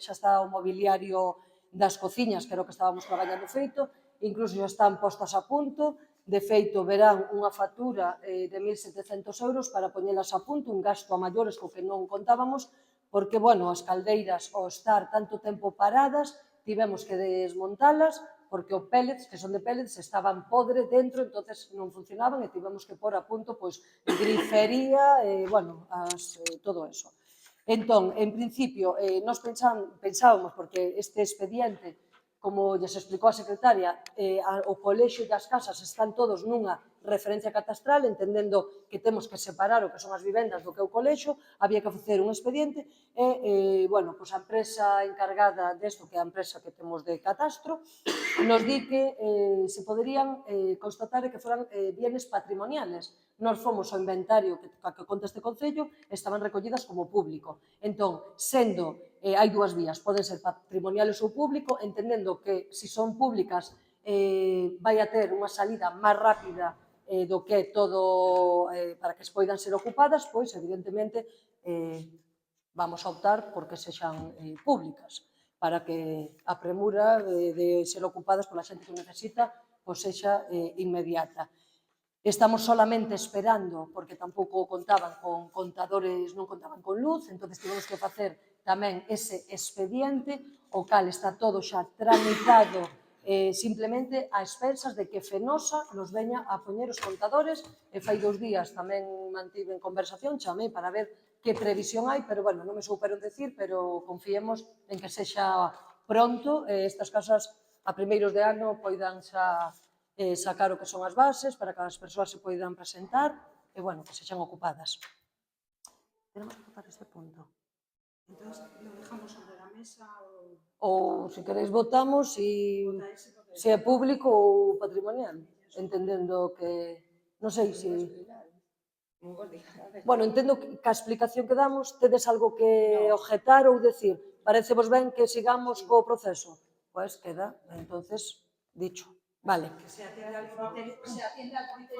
Speaker 2: está o mobiliario das cociñas, que era o que estábamos traballando feito, incluso xa están postas a punto. De feito, verán unha factura de 1.700 euros para poñelas a punto, un gasto a maiores co que non contábamos, porque, bueno, as caldeiras, ao estar tanto tempo paradas, tivemos que desmontalas, porque os pellets, que son de pellets, estaban podre dentro, entonces non funcionaban e tivemos que pôr a punto, pois, grifería, bueno, todo eso. Entón, en principio, nós pensábamos, porque este expediente, como lles explicou a secretaria, o colexio e as casas están todos nunha referencia catastral, entendendo que temos que separar o que son as vivendas do que é o colexio, había que facer un expediente e, bueno, pois a empresa encargada desto, que é a empresa que temos de catastro, nos di que se poderían constatar que foran bienes patrimoniales. Nós fomos ao inventario que conta este concello, estaban recollidas como público. Entón, sendo, hai dúas vías, poden ser patrimoniales ou público, entendendo que, se son públicas, vai a ter unha salida máis rápida do que todo para que poidan ser ocupadas, pois, evidentemente, vamos a optar porque sexan públicas, para que a premura de ser ocupadas pola xente que necesita, pois sexa inmediata. Estamos solamente esperando, porque tampouco contaban con contadores, non contaban con luz, entón tivemos que facer tamén ese expediente, o cal está todo xa tramitado simplemente a expensas de que Fenosa nos veña a poñer os contadores, e fai 2 días tamén mantive en conversación, chamei para ver que previsión hai, pero, bueno, non me souperon decir, pero confiemos en que sexa pronto, estas casas a primeiros de ano poidan xa sacar o que son as bases para que as persoas se poidan presentar e, bueno, que sexan ocupadas. Tenemos que votar este punto.
Speaker 1: Entón, lo dejamos sobre a mesa
Speaker 2: Ou, se queréis, votamos se é público ou patrimonial, entendendo que, non sei se... Bueno, entendo que a explicación que damos, tedes algo que objetar ou decir, parecevos ben que sigamos co proceso? Pois queda, entonces, dicho. Vale.
Speaker 1: que se atiende al comité.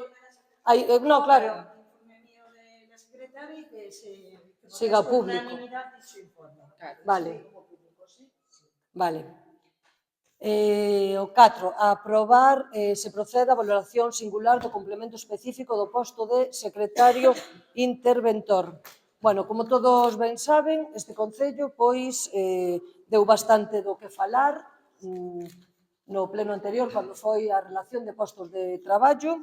Speaker 2: No, claro.
Speaker 1: Informe mío de la secretaria y que se
Speaker 2: siga
Speaker 1: por
Speaker 2: público.
Speaker 1: unanimidad y su informe.
Speaker 2: Vale. Vale. O 4. A aprobar se procede a valoración singular do complemento específico do posto de secretario interventor. Bueno, como todos ben saben, este concello pois deu bastante do que falar no pleno anterior, cando foi a relación de postos de traballo.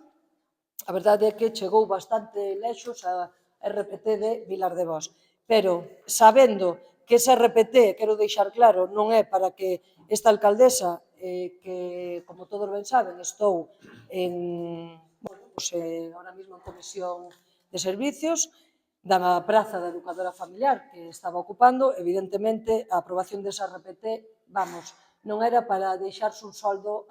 Speaker 2: A verdade é que chegou bastante lexos a RPT de Vilar de Bos. Pero, sabendo que esa RPT, quero deixar claro, non é para que esta alcaldesa, que, como todos ben saben, estou ahora mesmo en comisión de servicios, da praza da educadora familiar que estaba ocupando, evidentemente, a aprobación desa RPT, vamos, non era para deixarse un soldo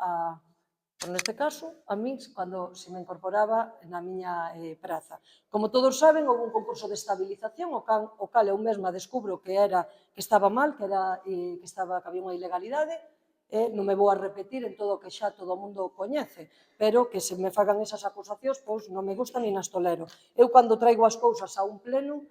Speaker 2: neste caso, a min, cando se me incorporaba na miña praza. Como todos saben, houve un concurso de estabilización, o cal eu mesma descubro que estaba mal, que había unha ilegalidade, e non me vou a repetir en todo o que xa todo o mundo coñece, pero que se me fagan esas acusacións, pois non me gusta ni nas tolero. Eu, cando traigo as cousas a un pleno,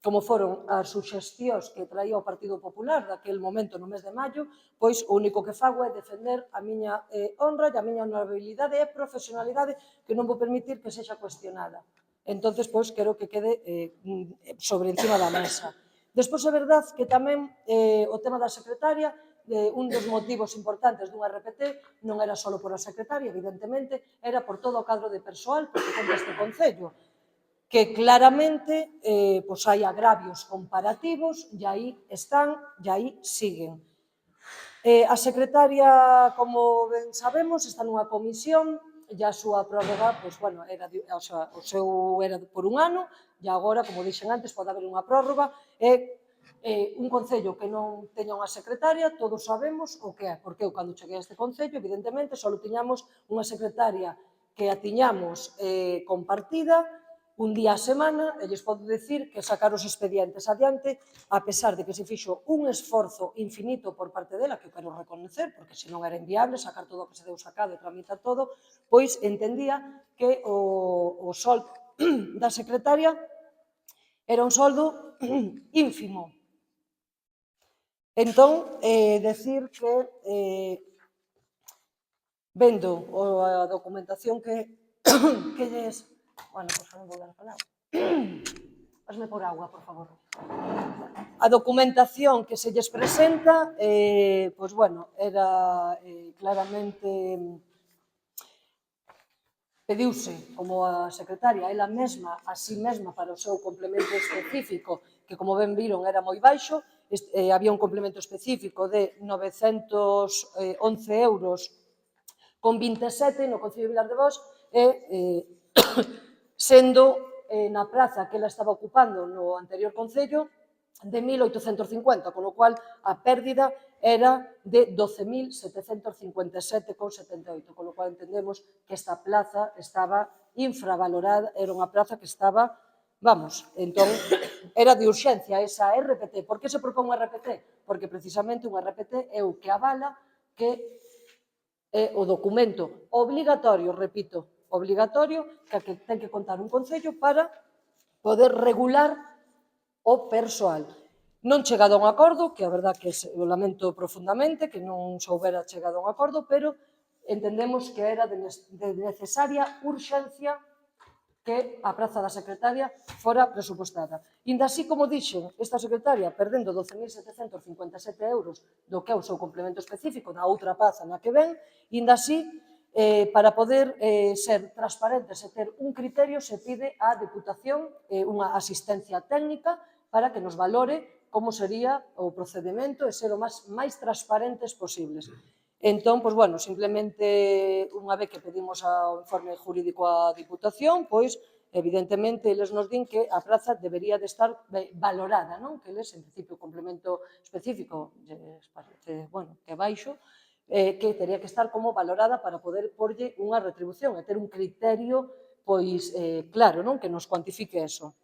Speaker 2: como foron as suxestións que traía o Partido Popular daquel momento no mes de maio, pois o único que fago é defender a miña honra e a miña honorabilidade e profesionalidade que non vou permitir que sexa cuestionada. Entonces, pois, quero que quede sobre encima da mesa. Despois, é verdade que tamén o tema da secretaria, un dos motivos importantes dun RPT non era só por a secretaria, evidentemente, era por todo o cadro de persoal, porque conta este Concello, que claramente pois hai agravios comparativos e aí están e aí siguen. A secretaria, como ben sabemos, está nunha comisión e a súa prórroga, pois, bueno, o seu era por un ano e agora, como dixen antes, pode haber unha prórroga e un concello que non teña unha secretaria, todos sabemos o que é, porque eu, cando cheguei a este concello, evidentemente, só tiñamos unha secretaria que a tiñamos compartida un día a semana, e lles podo dicir que sacar os expedientes adiante, a pesar de que se fixo un esforzo infinito por parte dela, que eu quero reconocer, porque senón era inviable sacar todo o que se deu sacado e tramitar todo, pois entendía que o soldo da secretaria era un soldo ínfimo. Entón, decir que vendo a documentación que lles... Bueno, pois non vou dar a palabra. Pasme por agua, por favor. A documentación que se lles presenta, pois, bueno, era claramente... Pediuse como a secretaria, ela mesma, a sí mesma, para o seu complemento específico, que, como ben viron, era moi baixo, había un complemento específico de 911 euros con 27 no Concello de Vilar de Bos, e sendo na praza que ela estaba ocupando no anterior Concello de 1.850, con o cual a pérdida era de 12.757,78, con o cual entendemos que esta plaza estaba infravalorada, era unha plaza que estaba, vamos, entón, era de urxencia esa RPT. Por que se propón unha RPT? Porque precisamente unha RPT é o que avala que é o documento obligatorio, repito, obligatorio, que ten que contar un concello para poder regular o persoal. Non chegado a un acordo, que a verdad que o lamento profundamente, que non soubera chegado a un acordo, pero entendemos que era de necesaria urxencia que a praza da secretaria fora presupostada. Inda así, como dixen, esta secretaria perdendo 12.757 euros do que é o seu complemento específico da outra praza na que ven, inda así, para poder ser transparentes e ter un criterio, se pide á Deputación unha asistencia técnica para que nos valore como sería o procedimento e ser o máis transparentes posibles. Entón, pois, bueno, simplemente unha vez que pedimos o informe jurídico á Diputación, pois, evidentemente, eles nos din que a praza debería de estar valorada, non? Que eles, en principio, o complemento específico, parece, bueno, que é baixo, que teria que estar como valorada para poder porlle unha retribución e ter un criterio, pois, claro, non? Que nos cuantifique eso.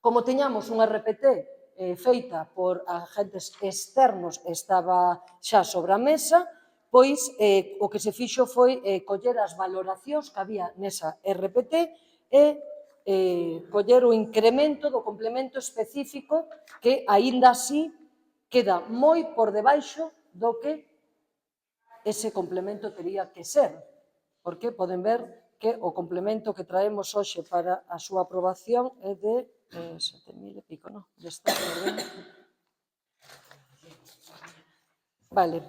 Speaker 2: Como teñamos unha RPT feita por agentes externos, estaba xa sobre a mesa, pois o que se fixo foi coller as valoracións que había nesa RPT e coller o incremento do complemento específico que, aínda así, queda moi por debaixo do que ese complemento tería que ser, porque poden ver que o complemento que traemos hoxe para a súa aprobación é de 7.000 e pico, non? Vale.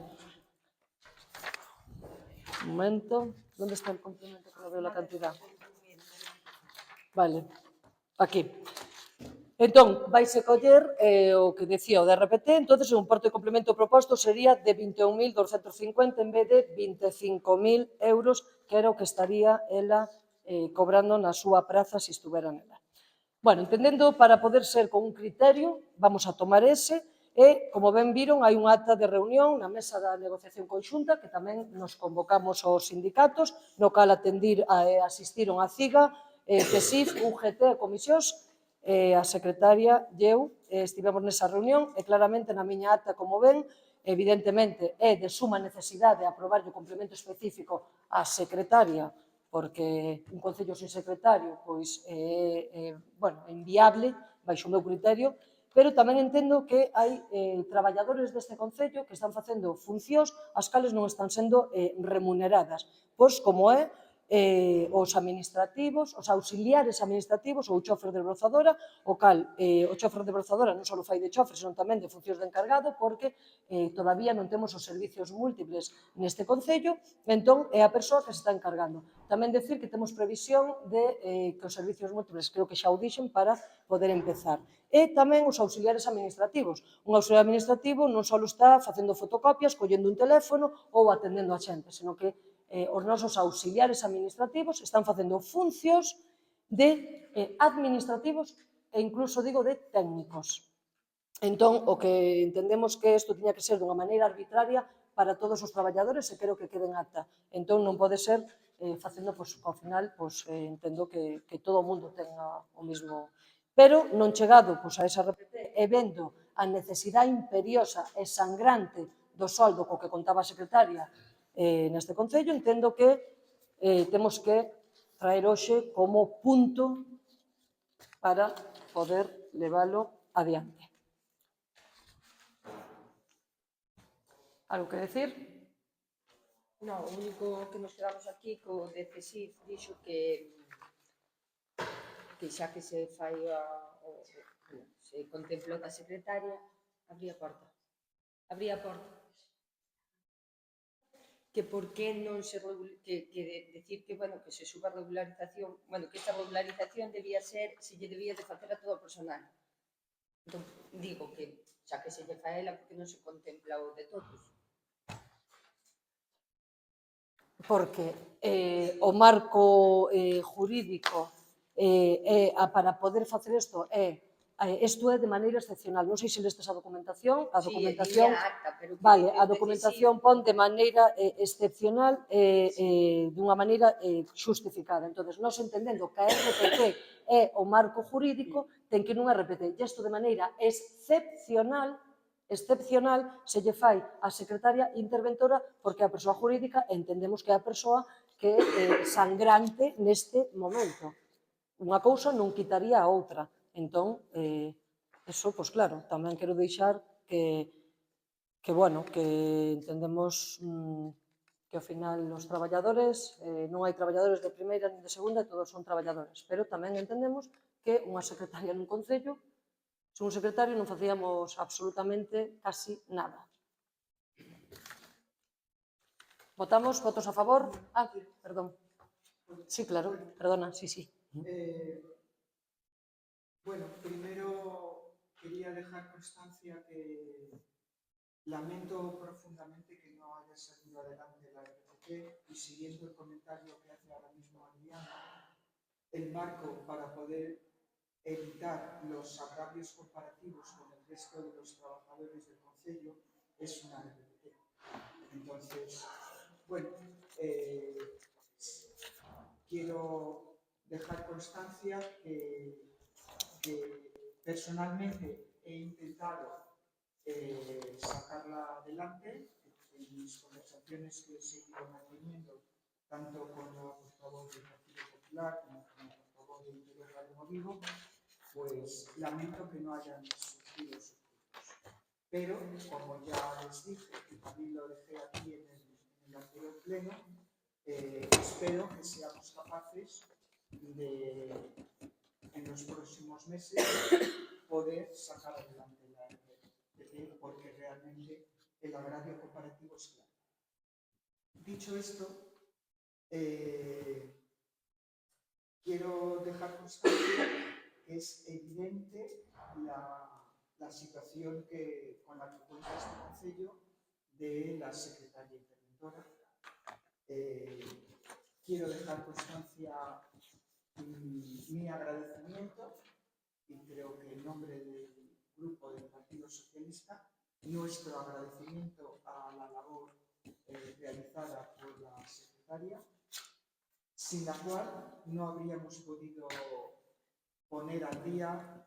Speaker 2: Un momento. ¿Dónde está el complemento que no veo la cantidad? Vale. Aquí. Entón, vaise coller o que decía o de RPT, entonces o importe de complemento proposto sería de 21.250 en vez de 25.000 euros, que era o que estaría ela cobrando na súa praza se estuvera nela. Bueno, entendendo, para poder ser con un criterio, vamos a tomar ese, e, como ben viron, hai un acta de reunión na mesa da negociación conxunta, que tamén nos convocamos aos sindicatos, no cal asistiron a CIGA, CESIF, UGT e comisións, a secretaria e eu estivemos nesa reunión e claramente na miña acta, como ven, evidentemente é de suma necesidade aprobar o complemento específico á secretaria, porque un concello sin secretario pois é inviable baixo o meu criterio, pero tamén entendo que hai traballadores deste Concello que están facendo funcións as cales non están sendo remuneradas, pois como é os administrativos, os auxiliares administrativos ou o chofer de brozadora, o cal o chofer de brozadora non só fai de chofer, senón tamén de funcións de encargado, porque todavía non temos os servicios múltiples neste Concello, entón é a persoa que se está encargando. Tamén decir que temos previsión de que os servicios múltiples, creo que xa o dixen, para poder empezar. E tamén os auxiliares administrativos. Un auxiliar administrativo non só está facendo fotocopias, collendo un teléfono ou atendendo a xente, senón que os nosos auxiliares administrativos están facendo funcións de administrativos e incluso digo de técnicos. Entón, o que entendemos que isto tiña que ser dunha maneira arbitraria para todos os traballadores e quero que queden acta. Entón, non pode ser facendo, ao final, entendo que todo o mundo tenga o mismo. Pero non chegado a esa RPT e vendo a necesidade imperiosa e sangrante do soldo co que contaba a secretaria neste Concello, entendo que temos que traer hoxe como punto para poder leválo adiante. Algo que decir?
Speaker 3: No, o único que nos quedamos aquí co de CSIF dixo que xa que se fai se contempla a secretaria, abría a porta. Que por que non se decir que, bueno, que se suba a regularización, bueno, que esta regularización debía ser, se lle debía de facer a todo o personal. Entón, digo que xa que se lle fa a ela, porque non se contempla o de todos.
Speaker 2: Porque o marco jurídico para poder facer isto é de maneira excepcional. Non sei se lestes a documentación. A documentación, vale, a documentación pon de maneira excepcional dunha maneira xustificada. Entón, nós entendendo que a RPT é o marco jurídico, ten que non RPT. E isto de maneira excepcional se lle fai a secretaria interventora porque a persoa jurídica entendemos que é a persoa que é sangrante neste momento. Unha cousa non quitaría a outra. Entón, eso, pois claro, tamén quero deixar que entendemos que ao final os traballadores, non hai traballadores de primeira nin de segunda, todos son traballadores, pero tamén entendemos que unha secretaria nun concello, sen un secretario non facíamos absolutamente casi nada. Votamos, votos a favor? Perdón. Sí, claro, perdona, sí.
Speaker 4: Bueno, primero quería dejar constancia que lamento profundamente que no haya salido adelante la RPT y siguiendo el comentario que hace ahora mismo Adriana, el marco para poder evitar los agravios comparativos con el resto de los trabajadores del Concello es una RPT. Entonces, bueno, quiero dejar constancia que personalmente he intentado sacarla adelante en mis conversaciones que he seguido manteniendo tanto con la portavoz del Partido Popular como con la portavoz de Interior Radio Vivo, pues lamento que no hayan surgido sus frutos. Pero, como ya les dije, y también lo dejé aquí en el anterior pleno, espero que seamos capaces de, en los próximos meses, poder sacar adelante la RPT, porque realmente el agravio comparativo es claro. Dicho esto, quiero dejar constancia que es evidente la situación con la que cuenta este Concello de la secretaria interventora. Quiero dejar constancia mi agradecimiento y creo que en nombre del grupo del Partido Socialista nuestro agradecimiento a la labor realizada por la secretaria, sin la cual no habríamos podido poner al día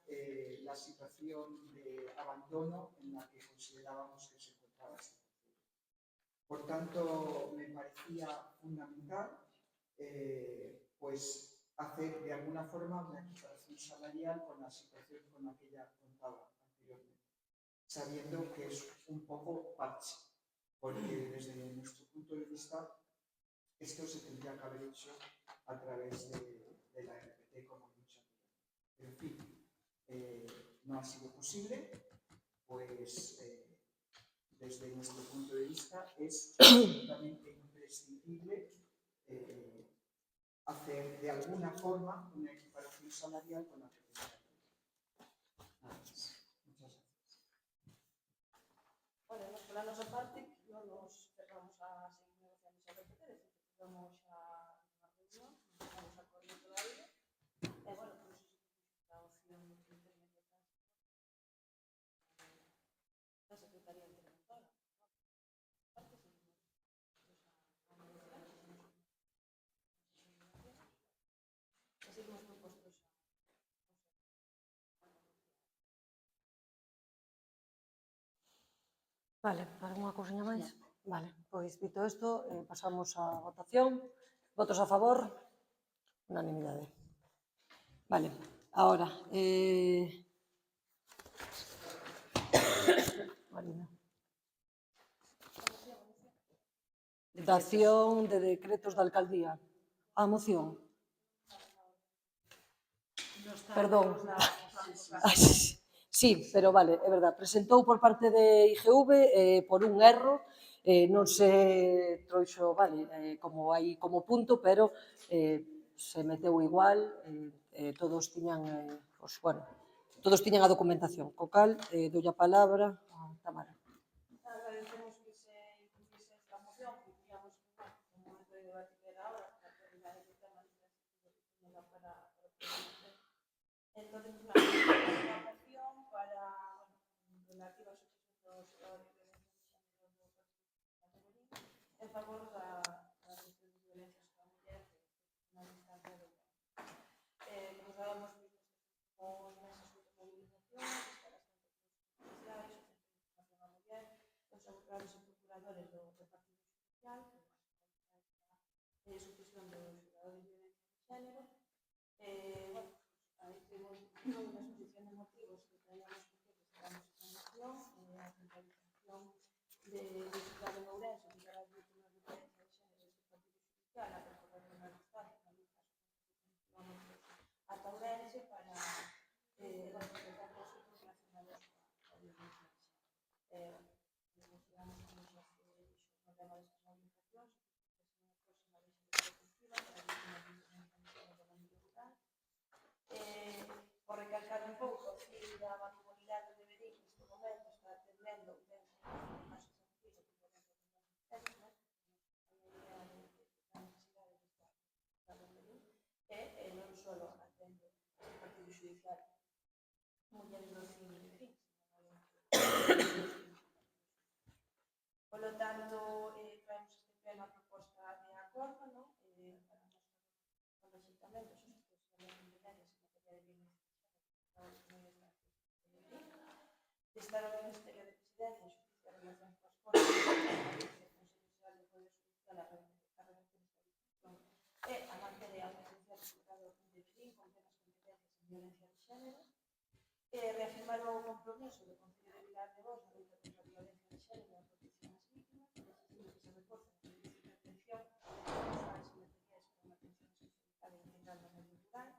Speaker 4: la situación de abandono en la que considerábamos que se encontraba este Concello. Por tanto, me parecía fundamental pues hacer de alguna forma una equiparación salarial con la situación con la que ya contaba anteriormente, sabiendo que es un poco parche, porque desde nuestro punto de vista esto se tendría que haber hecho a través de la RPT, como he dicho anteriormente. Pero en fin, no ha sido posible, pues desde nuestro punto de vista es absolutamente imprescindible hacer de alguna forma una equiparación salarial con la que tenemos. Nada más. Muchas gracias.
Speaker 2: Bueno, nós pola nosa parte non nos cerramos a seguir negociando esa RPT, é dicir, que vamos a unha reunión, non estamos a acordo todavía, e, bueno, pois a opción intermedia da Secretaría Interventora. Parte, seguimos a negociar, e seguimos propostos a Vale, algunha cousiña máis? Vale, pois dito isto, pasamos á votación. Votos a favor? Unanimidade. Vale, ahora, Marina. Votación de decretos da alcaldía. A moción. Perdón. Sí, pero vale, é verdad. Presentou por parte de IGV por un erro, non se trouxo, vale, como hai como punto, pero se meteu igual, todos tiñan, pues, bueno, todos tiñan a documentación. Co cal, dou a palabra a Tamara.
Speaker 1: Agradecemos que se incluise esta moción, que queríamos un momento de debate que era ahora, para terminar ese tema de para entonces, una moción para, relativa a sucesión dos estados de violencia en favor da reducción de violencias contra a muller na distancia de como sabemos, os meses de movilización, instalacións sociais, a muller, os abogados e procuradores do Partido Judicial, sucesión dos xulgados de violencia de xénero, bueno, aí temos unha exposición de motivos que traíamos porque estamos en moción, a centralización de Ciudad de Ourense, que será as vítimas de violencia de xénero deste Partido Judicial, a percorrer unha distancia, na luz ata Ourense para empezar con asuntos relacionados coa violencia de xénero. Negociamos con os no tema destas movilizacións, que é unha próxima lei de defensiva para vítimas de violencia do ámbito rural. Por recalcar un pouco, o fin da mancomunidade de Verín neste momento está atendendo dentro do caso sentido de violencia contra as mulleres, a necesidade de estar en Verín, e non só atende o Partido Judicial mulleres do fin de Verín, polo tanto, traemos este pleno a proposta de acordo, non? Para o noso rexeitamento, as competencias en materia de violencia estar ao Ministerio de Presidencia e Xusticia en relación coas Cortes, o Consello Xeral do Poder Judicial a redactar esta disposición e a manter a presencia do xulgado de Verín con plenas competencias en violencia de xénero, reafirmar o compromiso do Concello de Vilar de Bos na luta contra a violencia de xénero e a protección ás vítimas, exigindo que se reforce a servicios de atención profesionais e materiais para unha atención especializada e integral no medio rural,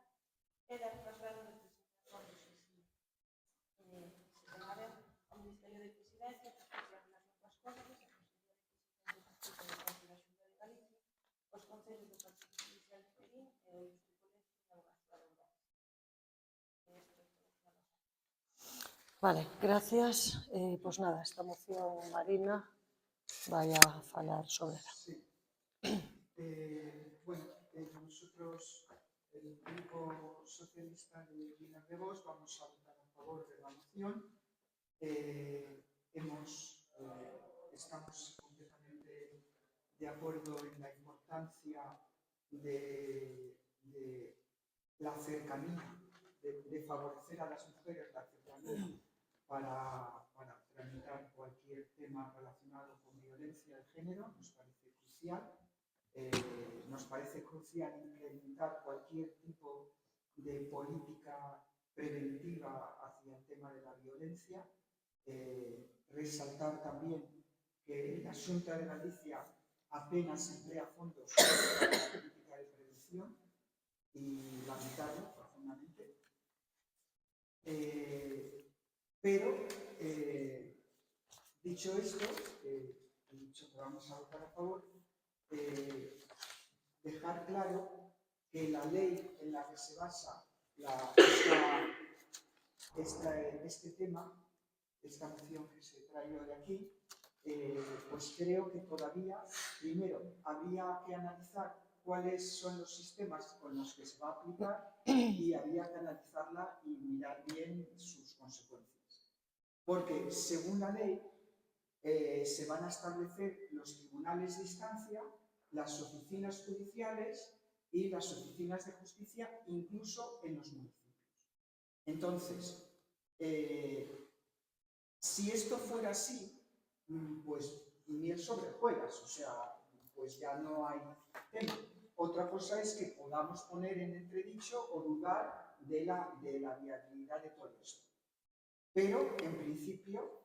Speaker 1: e dar traslado dos fondos se ten a ver ao Ministerio de Presidencia, Justicia en relación coas Cortes, a Consellería de Presidencia e Justicia da Galicia, os concellos do Partido Judicial de Verín e o Ilustre Colegio de Abogados de Ourense. Vale, gracias. Pois nada, esta moción, Marina, vai a falar sobre ela.
Speaker 4: Sí. Bueno, nosotros, el Grupo Socialista de Vilar de Bos, vamos a votar a favor de la moción. Estamos completamente de acuerdo en la importancia de la cercanía, de favorecer a las mujeres la cercanía para tramitar cualquier tema relacionado con violencia de género, nos parece crucial. nos parece crucial implementar cualquier tipo de política preventiva hacia el tema de la violencia. Resaltar también que la Xunta de Galicia apenas emplea fondos para la política de prevención y lamentarlo profundamente. Pero, dicho esto, he dicho que vamos a votar a favor, dejar claro que la ley en la que se basa este tema, esta moción que se trae hoy aquí, pues creo que todavía, primero, habría que analizar cuáles son los sistemas con los que se va a aplicar y habría que analizarla y mirar bien sus consecuencias. Porque, según la ley, se van a establecer los tribunales de instancia, las oficinas judiciales y las oficinas de justicia, incluso en los municipios. Entonces, si esto fuera así, pues miel sobre hojuelas, o sea, pues ya no hay tema. Otra cosa es que podamos poner en entredicho o dudar de la viabilidad de todo esto. Pero, en principio,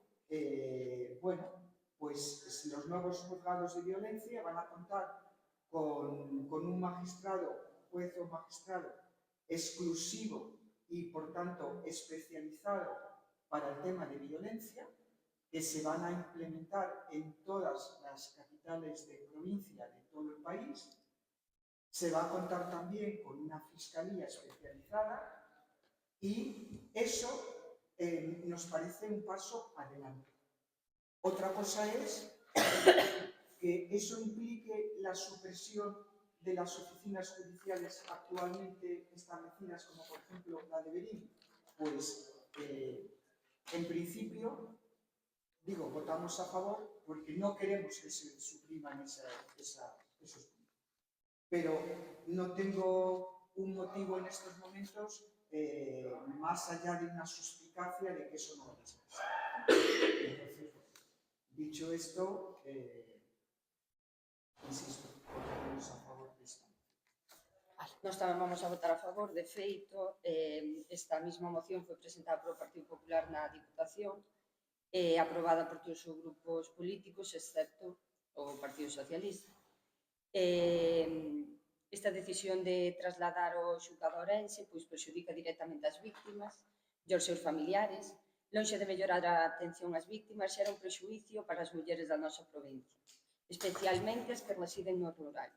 Speaker 4: bueno, pues los nuevos juzgados de violencia van a contar con un magistrado, juez o magistrado exclusivo y, por tanto, especializado para el tema de violencia, que se van a implementar en todas las capitales de provincia de todo el país. Se va a contar también con una fiscalía especializada y eso nos parece un paso adelante. Otra cosa es que eso implique la supresión de las oficinas judiciales actualmente establecidas, como por ejemplo la de Verín. Pues, en principio, digo, votamos a favor porque no queremos que se supriman esos puntos. Pero no tengo un motivo en estos momentos más allá de una suspicacia de que eso no va a ser así. Entonces, dicho esto, insisto, votaremos a favor de esta.
Speaker 3: Nós tamén vamos a votar a favor. De feito, esta mesma moción foi presentada polo Partido Popular na Diputación, aprobada por todos os grupos políticos, excepto o Partido Socialista. Esta decisión de trasladar o xulgado a Ourense pois perxudica directamente as víctimas e os seus familiares. Lonxe de mellorar a atención ás víctimas, xera un prexuicio para as mulleres da nosa provincia, especialmente as que residen no rural.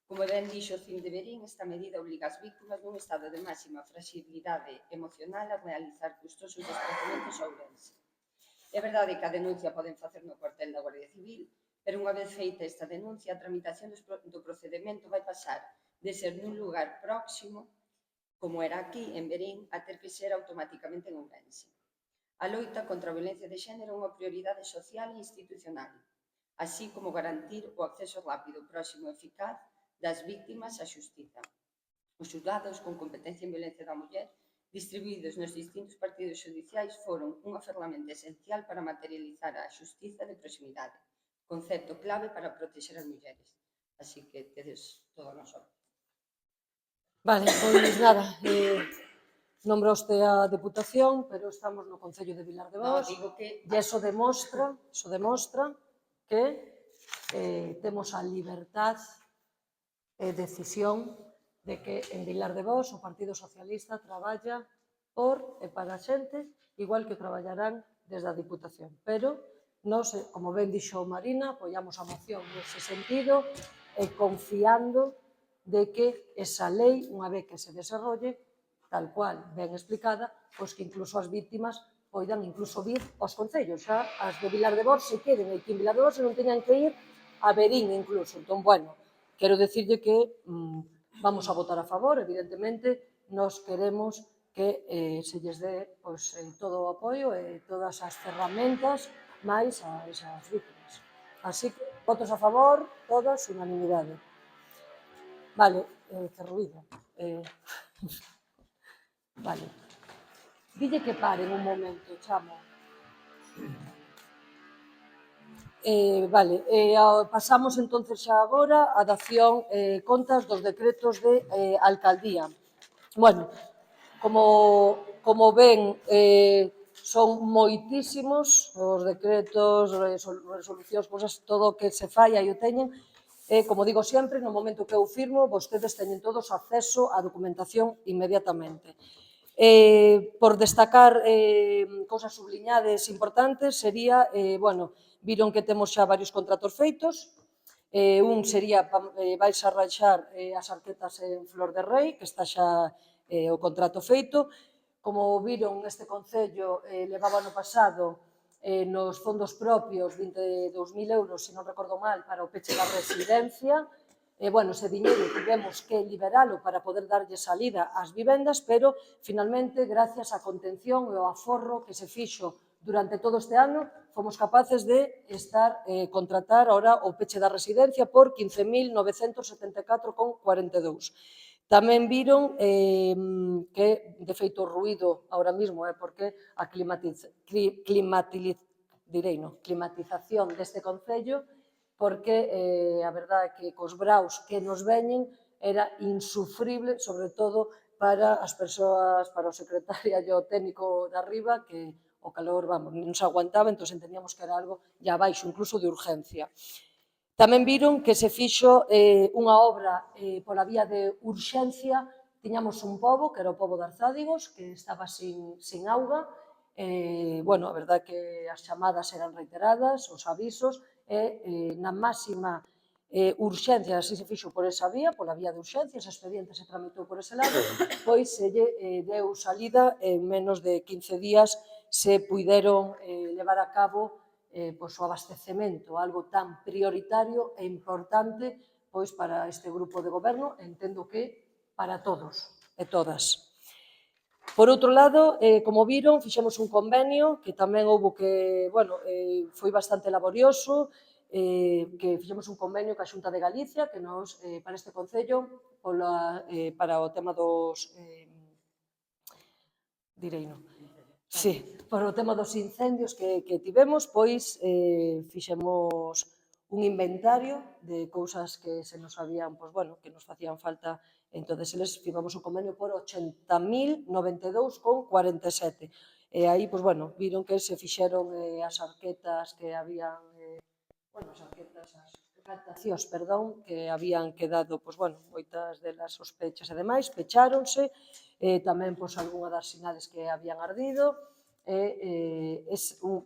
Speaker 3: Como ben dixo o CIM de Verín, esta medida obriga as víctimas nun estado de máxima fragilidade emocional a realizar custosos desplazamentos a Ourense. É verdade que a denuncia poden facer no cuartel da Guardia Civil, pero unha vez feita esta denuncia, a tramitación do procedemento vai pasar de ser nun lugar próximo, como era aquí, en Verín, a ter que ser automáticamente en Ourense. A loita contra a violencia de xénero é unha prioridade social e institucional, así como garantir o acceso rápido, próximo e eficaz das víctimas á xustiza. Os xulgados con competencia en violencia da muller distribuídos nos distintos partidos xudiciais foron unha ferramenta esencial para materializar a xustiza de proximidade, concepto clave para protexer as mulleres. Así que tedes todo o noso.
Speaker 2: Vale, pois nada, nombraste a Deputación, pero estamos no Concello de Vilar de Vós,
Speaker 3: digo que
Speaker 2: e eso demostra que temos a libertad e decisión de que en Vilar de Vós o Partido Socialista traballa por e para a xente, igual que traballarán desde a Diputación. Pero, nós, como ben dixo Marina, apoiamos a moción nese sentido e confiando de que esa lei, unha vez que se desarrolle, tal cual ben explicada, pois que incluso as víctimas poidan incluso vir aos concellos, xa as de Vilar de Vós se queden aquí en Vilar de Vós e non teñan que ir a Verín incluso. Entón, bueno, quero dicirlle que vamos a votar a favor, evidentemente, nós queremos que se lles dé pois, todo o apoio e todas as ferramentas máis a esas víctimas. Así que, votos a favor, todas, unanimidade. Vale, que ruído. Vale. Dille que paren un momento, chamo. Pasamos entonces xa agora a dación contas dos decretos de alcaldía. Bueno, como ven, son moitísimos os decretos, resolucións, cousas, todo o que se fai aí o teñen. Como digo sempre, no momento que eu firmo, vostedes teñen todos acceso á documentación inmediatamente. Por destacar cousas subliñades importantes sería, viron que temos xa varios contratos feitos, un sería, vais a rachar as arquetas en Flor de Rei, que está xa o contrato feito. Como viron, este Concello levaba no pasado nos fondos propios 22.000 euros, se non recordo mal, para o peche da residencia. Ese diñeiro tivemos que liberalo para poder darlle salida ás vivendas, pero finalmente, gracias á contención e ao aforro que se fixo durante todo este ano, fomos capaces de contratar ahora o peche da residencia por 15.974,42. Tamén viron que, de feito, o ruído ahora mesmo é porque a climatización deste Concello, porque a verdade é que cos braus que nos veñen era insufrible, sobre todo para as persoas, para o secretario e o técnico de arriba, que o calor, non se aguantaba, entón entendíamos que era algo ya baixo, incluso de urgencia. Tamén viron que se fixo unha obra pola vía de urxencia. Tiñamos un pobo, que era o pobo de Arzádigos, que estaba sin auga. A verdade é que as chamadas eran reiteradas, os avisos, e na máxima urxencia, así se fixo por esa vía, pola vía de urxencia, ese expediente se tramitou por ese lado, pois se lle deu salida en menos de 15 días se puideron levar a cabo o abastecemento, algo tan prioritario e importante para este grupo de goberno, entendo que para todos e todas. Por outro lado, como viron, fixemos un convenio que tamén houbo que, foi bastante laborioso, que fixemos un convenio ca Xunta de Galicia que nos, para este Concello, para o tema dos por o tema dos incendios que tivemos, pois fixemos un inventario de cousas que se nos habían, que nos facían falta. Entón, eles firmamos un convenio por 80.092,47. E aí, viron que se fixeron as arquetas que habían, as captacións, que habían quedado, moitas delas sospechas e demais, pecháronse, tamén algunha das sinales que habían ardido,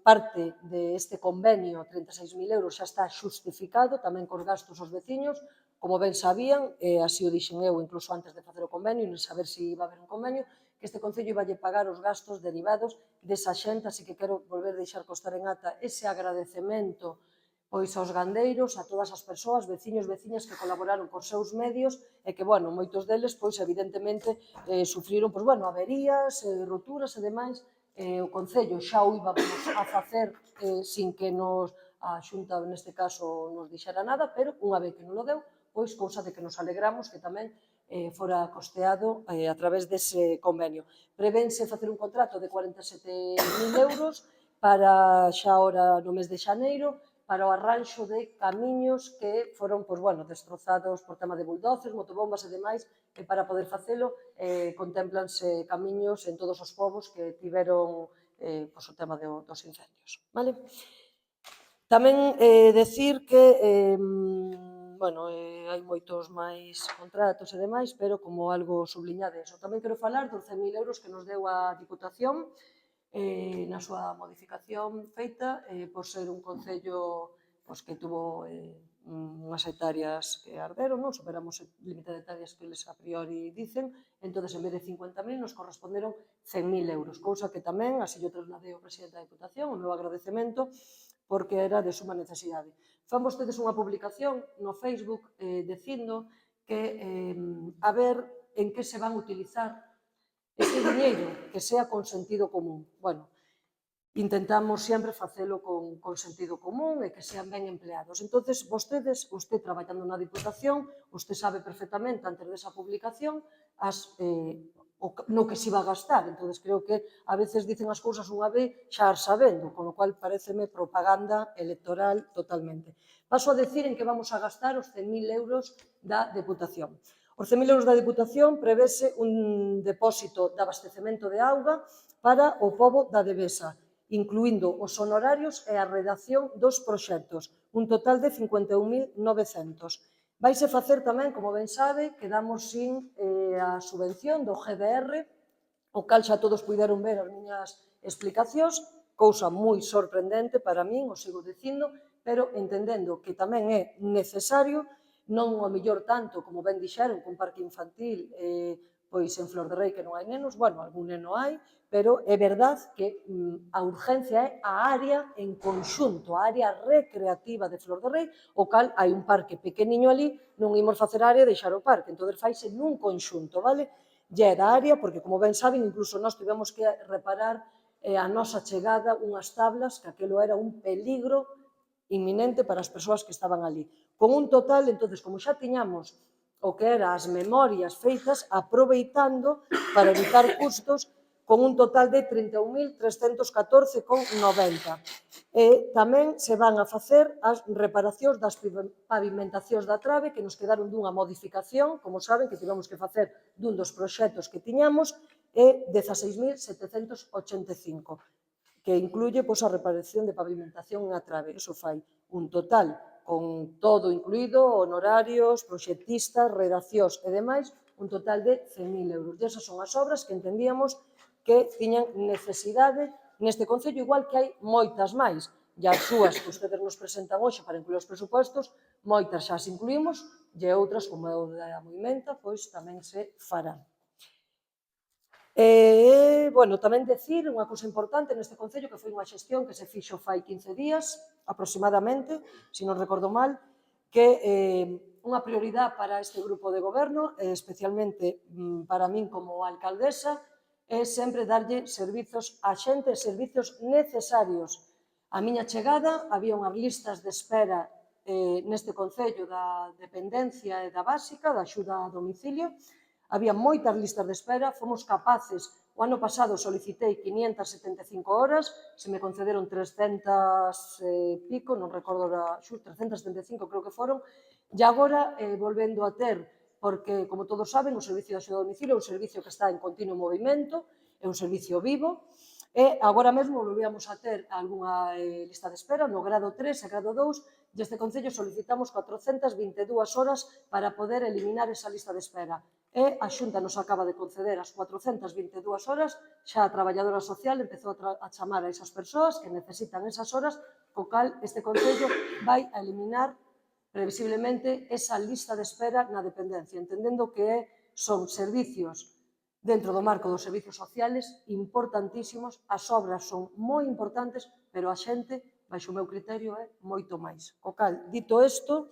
Speaker 2: parte deste convenio, 36.000 euros, xa está xustificado, tamén cos gastos aos veciños, como ben sabían, así o dixen eu incluso antes de facer o convenio, e non saber se iba a haber un convenio, que este Concello iba a pagar os gastos derivados desa xente, así que quero volver a deixar constar en ata ese agradecemento aos gandeiros, a todas as persoas, veciños, veciñas que colaboraron cos seus medios e que, moitos deles, evidentemente, sufriron, averías, roturas e demais. O Concello xa o íbamos a facer sin que a Xunta, neste caso, nos dixera nada, pero unha vez que non o deu, cousa de que nos alegramos que tamén fora costeado a través dese convenio. Prevense facer un contrato de 47.000 euros para xa ahora no mes de xaneiro, para o arranxo de camiños que foron destrozados por tema de bulldozers, motobombas e demais, e para poder facelo contemplanse camiños en todos os povos que tiveron o tema dos incendios. Tamén decir que hai moitos máis contratos e demais, pero como algo subliñade eso. Tamén quero falar dos 100.000 euros que nos deu a Diputación na súa modificación feita por ser un Concello que tuvo unhas hectáreas que arderon, superamos o límite de hectáreas que eles a priori dicen, entón, en vez de 50.000, nos corresponderon 100.000 euros, cousa que tamén, así yo trasladei ao presidente da Diputación, o meu agradecemento, porque era de suma necesidade. Fan vostedes unha publicación no Facebook dicindo que a ver en que se van utilizar ese diñeiro, que sea con sentido común. Intentamos sempre facelo con sentido común e que sean ben empleados. Entón, vostedes, usted traballando na Diputación, usted sabe perfectamente, antes desa publicación, no que se iba a gastar. Entón, creo que a veces dicen as cousas unha vez xa as sabendo, con lo cual pareceme propaganda electoral totalmente. Paso a decir en que vamos a gastar os 100.000 euros da Deputación. Os 100.000 euros da Deputación prevese un depósito de abastecemento de auga para o pobo da Devesa, incluindo os honorarios e a redacción dos proxectos, un total de 51.900. Vaise facer tamén, como ben sabe, quedamos sin a subvención do GDR, o cal xa todos puideron ver as miñas explicacións, cousa moi sorprendente para min, o sigo dicindo, pero entendendo que tamén é necesario, non o mellor tanto, como ben dixeron, cun parque infantil, pois en Flor de Rei que non hai nenos, bueno, algún neno hai, pero é verdad que a urgencia é a área en conxunto, a área recreativa de Flor de Rei, o cal hai un parque pequeniño ali, non imos facer a área e deixar o parque, entón faise nun conxunto, vale? Lle da área, porque como ben saben, incluso nós tivemos que reparar a nosa chegada unhas tablas, que aquilo era un peligro inminente para as persoas que estaban ali. Con un total, entonces, como xa tiñamos o que era as memorias feitas, aproveitando para evitar custos, con un total de 31.314,90. Tamén se van a facer as reparacións das pavimentacións da trave, que nos quedaron dunha modificación, como saben, que tivemos que facer dun dos proxectos que tiñamos, e 16.785, que incluye a reparación de pavimentación na trave. Iso fai un total, con todo incluído, honorarios, proxectistas, redaccións e demais, un total de 100.000 euros. E esas son as obras que entendíamos que tiñan necesidade neste Concello, igual que hai moitas máis. E as súas que ustedes nos presentan hoxe para incluir os presupostos, moitas xa as incluímos, e outras, como é o da Moimenta, pois tamén se farán. Bueno, tamén decir unha cousa importante neste Concello, que foi unha xestión que se fixo fai 15 días, aproximadamente, se non recordo mal, que unha prioridade para este grupo de goberno, especialmente para min como alcaldesa, é sempre darlle servizos á xente, servizos necesarios. A miña chegada había unhas listas de espera neste Concello da dependencia e da básica, da axuda a domicilio. Había moitas listas de espera, fomos capaces, o ano pasado solicitei 575 horas, se me concederon 300 pico, non recordo, 375 creo que foron, e agora volvendo a ter, porque, como todos saben, o Servicio de Axuda a Domicilio é un servicio que está en continuo movimento, é un servicio vivo, e agora mesmo volvíamos a ter algunha lista de espera no grado 3 e grado 2, e este Concello solicitamos 422 horas para poder eliminar esa lista de espera. E a Xunta nos acaba de conceder as 422 horas, xa a traballadora social empezou a chamar a esas persoas que necesitan esas horas, co cal este Concello vai a eliminar previsiblemente esa lista de espera na dependencia, entendendo que son servicios dentro do marco dos servizos sociales importantísimos, as obras son moi importantes, pero a xente, baixo o meu criterio, é moito máis. O cal, dito isto,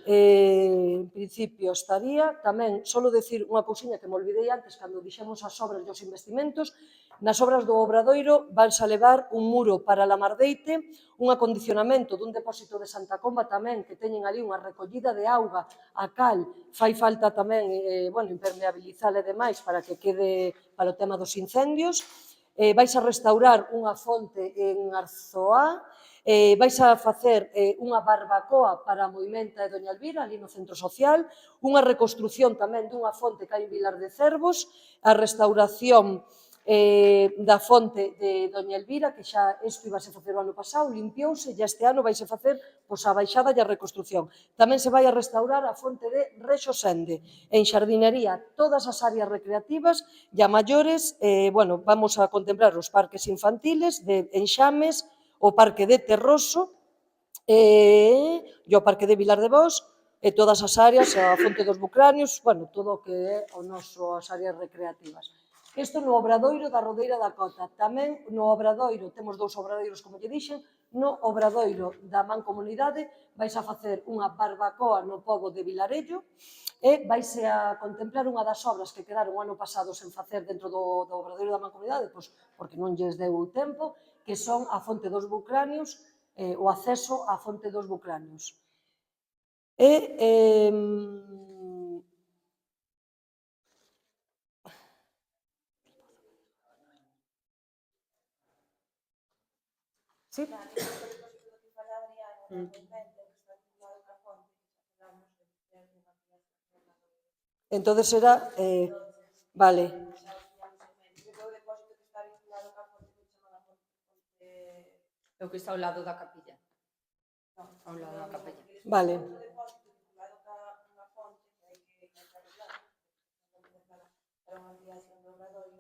Speaker 2: en principio estaría. Tamén, solo decir unha cousiña que me olvidei antes, cando dixemos as obras e os investimentos, nas obras do Obradoiro vanse a levar un muro para Lamardeite, un acondicionamento dun depósito de Santa Comba tamén, que teñen ali unha recollida de auga, a cal fai falta tamén impermeabilizar e demais para que quede para o tema dos incendios. Vais a restaurar unha fonte en Arzoá, vais a facer unha barbacoa para a Moimenta e Doña Elvira, ali no centro social, unha reconstrucción tamén dunha fonte que hai en Vilar de Cervos, a restauración da fonte de Doña Elvira, que xa isto ibase facer o ano pasado, limpiouse, e este ano vaise facer a baixada e a reconstrucción. Tamén se vai a restaurar a fonte de Rexosende, en xardinería, todas as áreas recreativas e a maiores, vamos a contemplar os parques infantiles de Enxames, o Parque de Terroso e o Parque de Vilar de Bos, e todas as áreas, a Fonte dos Bucranios, todo o que é as áreas recreativas. Isto no Obradoiro da Rodeira da Cota. Tamén no Obradoiro, temos dous obradoiros, como lle dixen, no Obradoiro da Mancomunidade vais a facer unha barbacoa no pobo de Vilarello e vaise a contemplar unha das obras que quedaron o ano pasado sen facer dentro do Obradoiro da Mancomunidade, porque non lles deu o tempo, que son a Fonte dos Bucranios, o acceso á Fonte dos Bucranios. Sí? Entonces era, vale,
Speaker 3: É o que está ao lado da capilla. Ao lado da capilla.
Speaker 2: vale.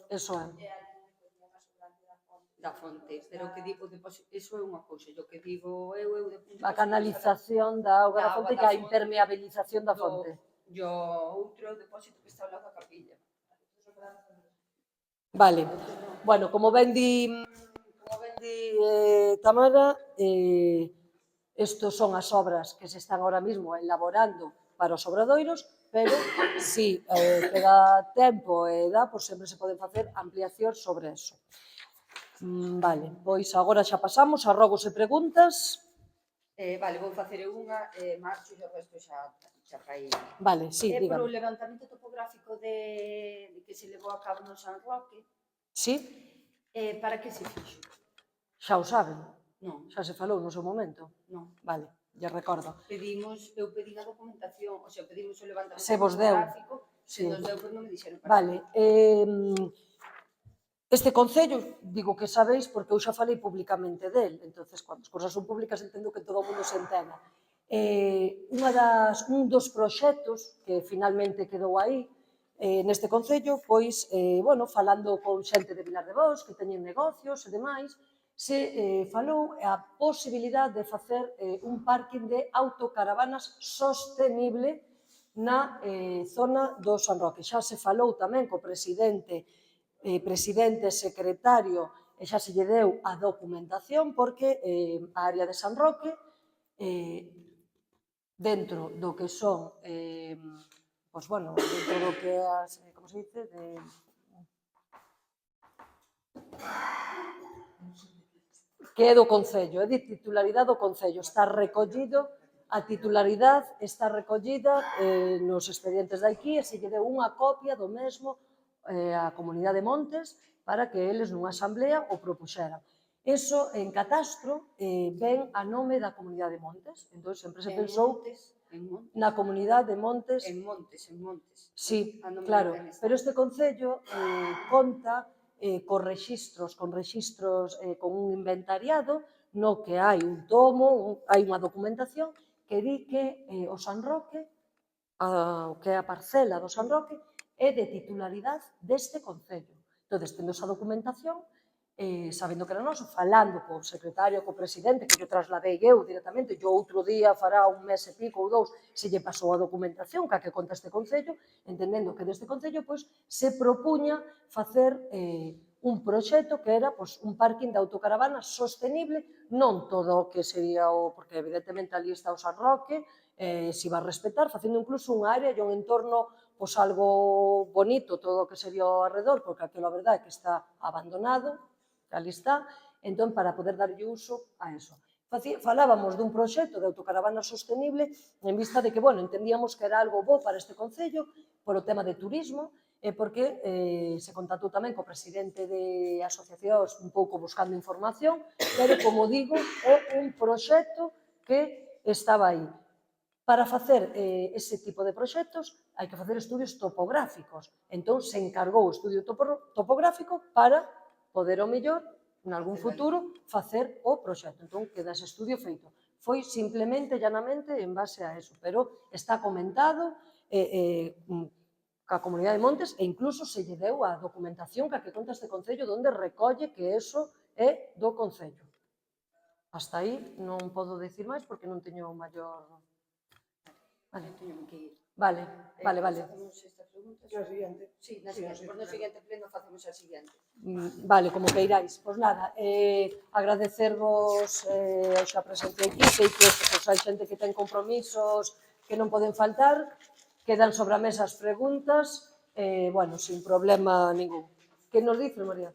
Speaker 2: Eso é.
Speaker 3: Da fonte, pero o que digo, iso é unha cousa, o que digo eu é o de
Speaker 2: A canalización da auga da fonte e a impermeabilización da fonte.
Speaker 3: E o outro é o depósito que está ao lado da capilla.
Speaker 2: Vale. Bueno, como ben di Tamara, estos son as obras que se están ahora mismo elaborando para os obradoiros, pero si queda tempo e dá, pois sempre se poden facer ampliacións sobre eso. Vale, pois agora xa pasamos a rogos e preguntas.
Speaker 3: Vale, vou facer unha, marcho e o resto xa fai.
Speaker 2: Vale, sí,
Speaker 3: Por
Speaker 2: dígame.
Speaker 3: o levantamento topográfico de que se levou a cabo no San Roque,
Speaker 2: Sí,
Speaker 3: para que se fixo?
Speaker 2: xa o saben,
Speaker 3: Non,
Speaker 2: xa se falou no seu momento.
Speaker 3: non.
Speaker 2: Vale, lle recordo.
Speaker 3: Eu pedí a documentación, o sea, pedimos o levantamento
Speaker 2: Se vos deu.
Speaker 3: topográfico, se
Speaker 2: Sí.
Speaker 3: nos deu, pero non me dixeron para
Speaker 2: Vale, este concello, digo que sabéis porque eu xa falei públicamente del, entonces, cando as cousas son públicas, entendo que todo o mundo se entenda. Un dos proxectos que finalmente quedou aí, neste concello, pois, bueno, falando con xente de Vilar de Bos, que teñen negocios e demais, se falou a posibilidade de facer un parking de autocaravanas sostenible na zona do San Roque. Xa se falou tamén co presidente, secretario, e xa se lle deu a documentación porque a área de San Roque, dentro do que son, pois, bueno, dentro do que as, como se dice, que é do Concello, é de titularidade do Concello, está recollido, a titularidade está recollida nos expedientes de aquí e se lle deu unha copia do mesmo á Comunidade de Montes para que eles nunha asamblea o propuxeran. Eso en catastro ven a nome da Comunidade de Montes, entón sempre se pensou na Comunidade de Montes.
Speaker 3: En Montes.
Speaker 2: Sí, claro, pero este concello conta con rexistros, con un inventariado no que hai un tomo, hai unha documentación que di que o San Roque, que é a parcela do San Roque, é de titularidade deste concello. Entón, tendo esa documentación, sabendo que era noso, falando co secretario, co presidente, que yo trasladei eu directamente, yo outro día fará un mes e pico ou dous, se lle pasou a documentación que conta este concello, entendendo que deste concello pois, se propuña facer un proxecto que era pois, un parking de autocaravanas sostenible, non todo o que sería o, porque evidentemente ali está o San Roque, se iba a respetar, facendo incluso unha área e un entorno pois, algo bonito, todo o que sería ao arredor, porque aquilo a verdade é que está abandonado, ali está, entón, para poder darlle uso a eso. Falábamos dun proxecto de autocaravana sostenible en vista de que, bueno, entendíamos que era algo bo para este concello por o tema de turismo e porque se contactou tamén co presidente de asociacións un pouco buscando información, pero, como digo, é un proxecto que estaba aí. Para facer ese tipo de proxectos hai que facer estudios topográficos. Entón, se encargou o estudio topográfico para poder, ao mellor, en algún futuro, facer o proxecto. Entón, queda ese estudio feito. Foi simplemente, llanamente, en base a eso, pero está comentado ca Comunidade de Montes e incluso se lle deu a documentación que conta este concello donde recolle que eso é do concello. Hasta aí non podo decir máis porque non teño maior... Vale. Vale.
Speaker 3: Facemos esta pregunta?
Speaker 4: Na siguiente.
Speaker 3: Sí, no siguiente pleno facemos a siguiente.
Speaker 2: Vale, como que iráis. Pois nada, agradecervos a xa presencia aquí, sei que hai xente que ten compromisos que non poden faltar, quedan sobre a mesa as preguntas, bueno, sin problema ningún. Que nos dices, María?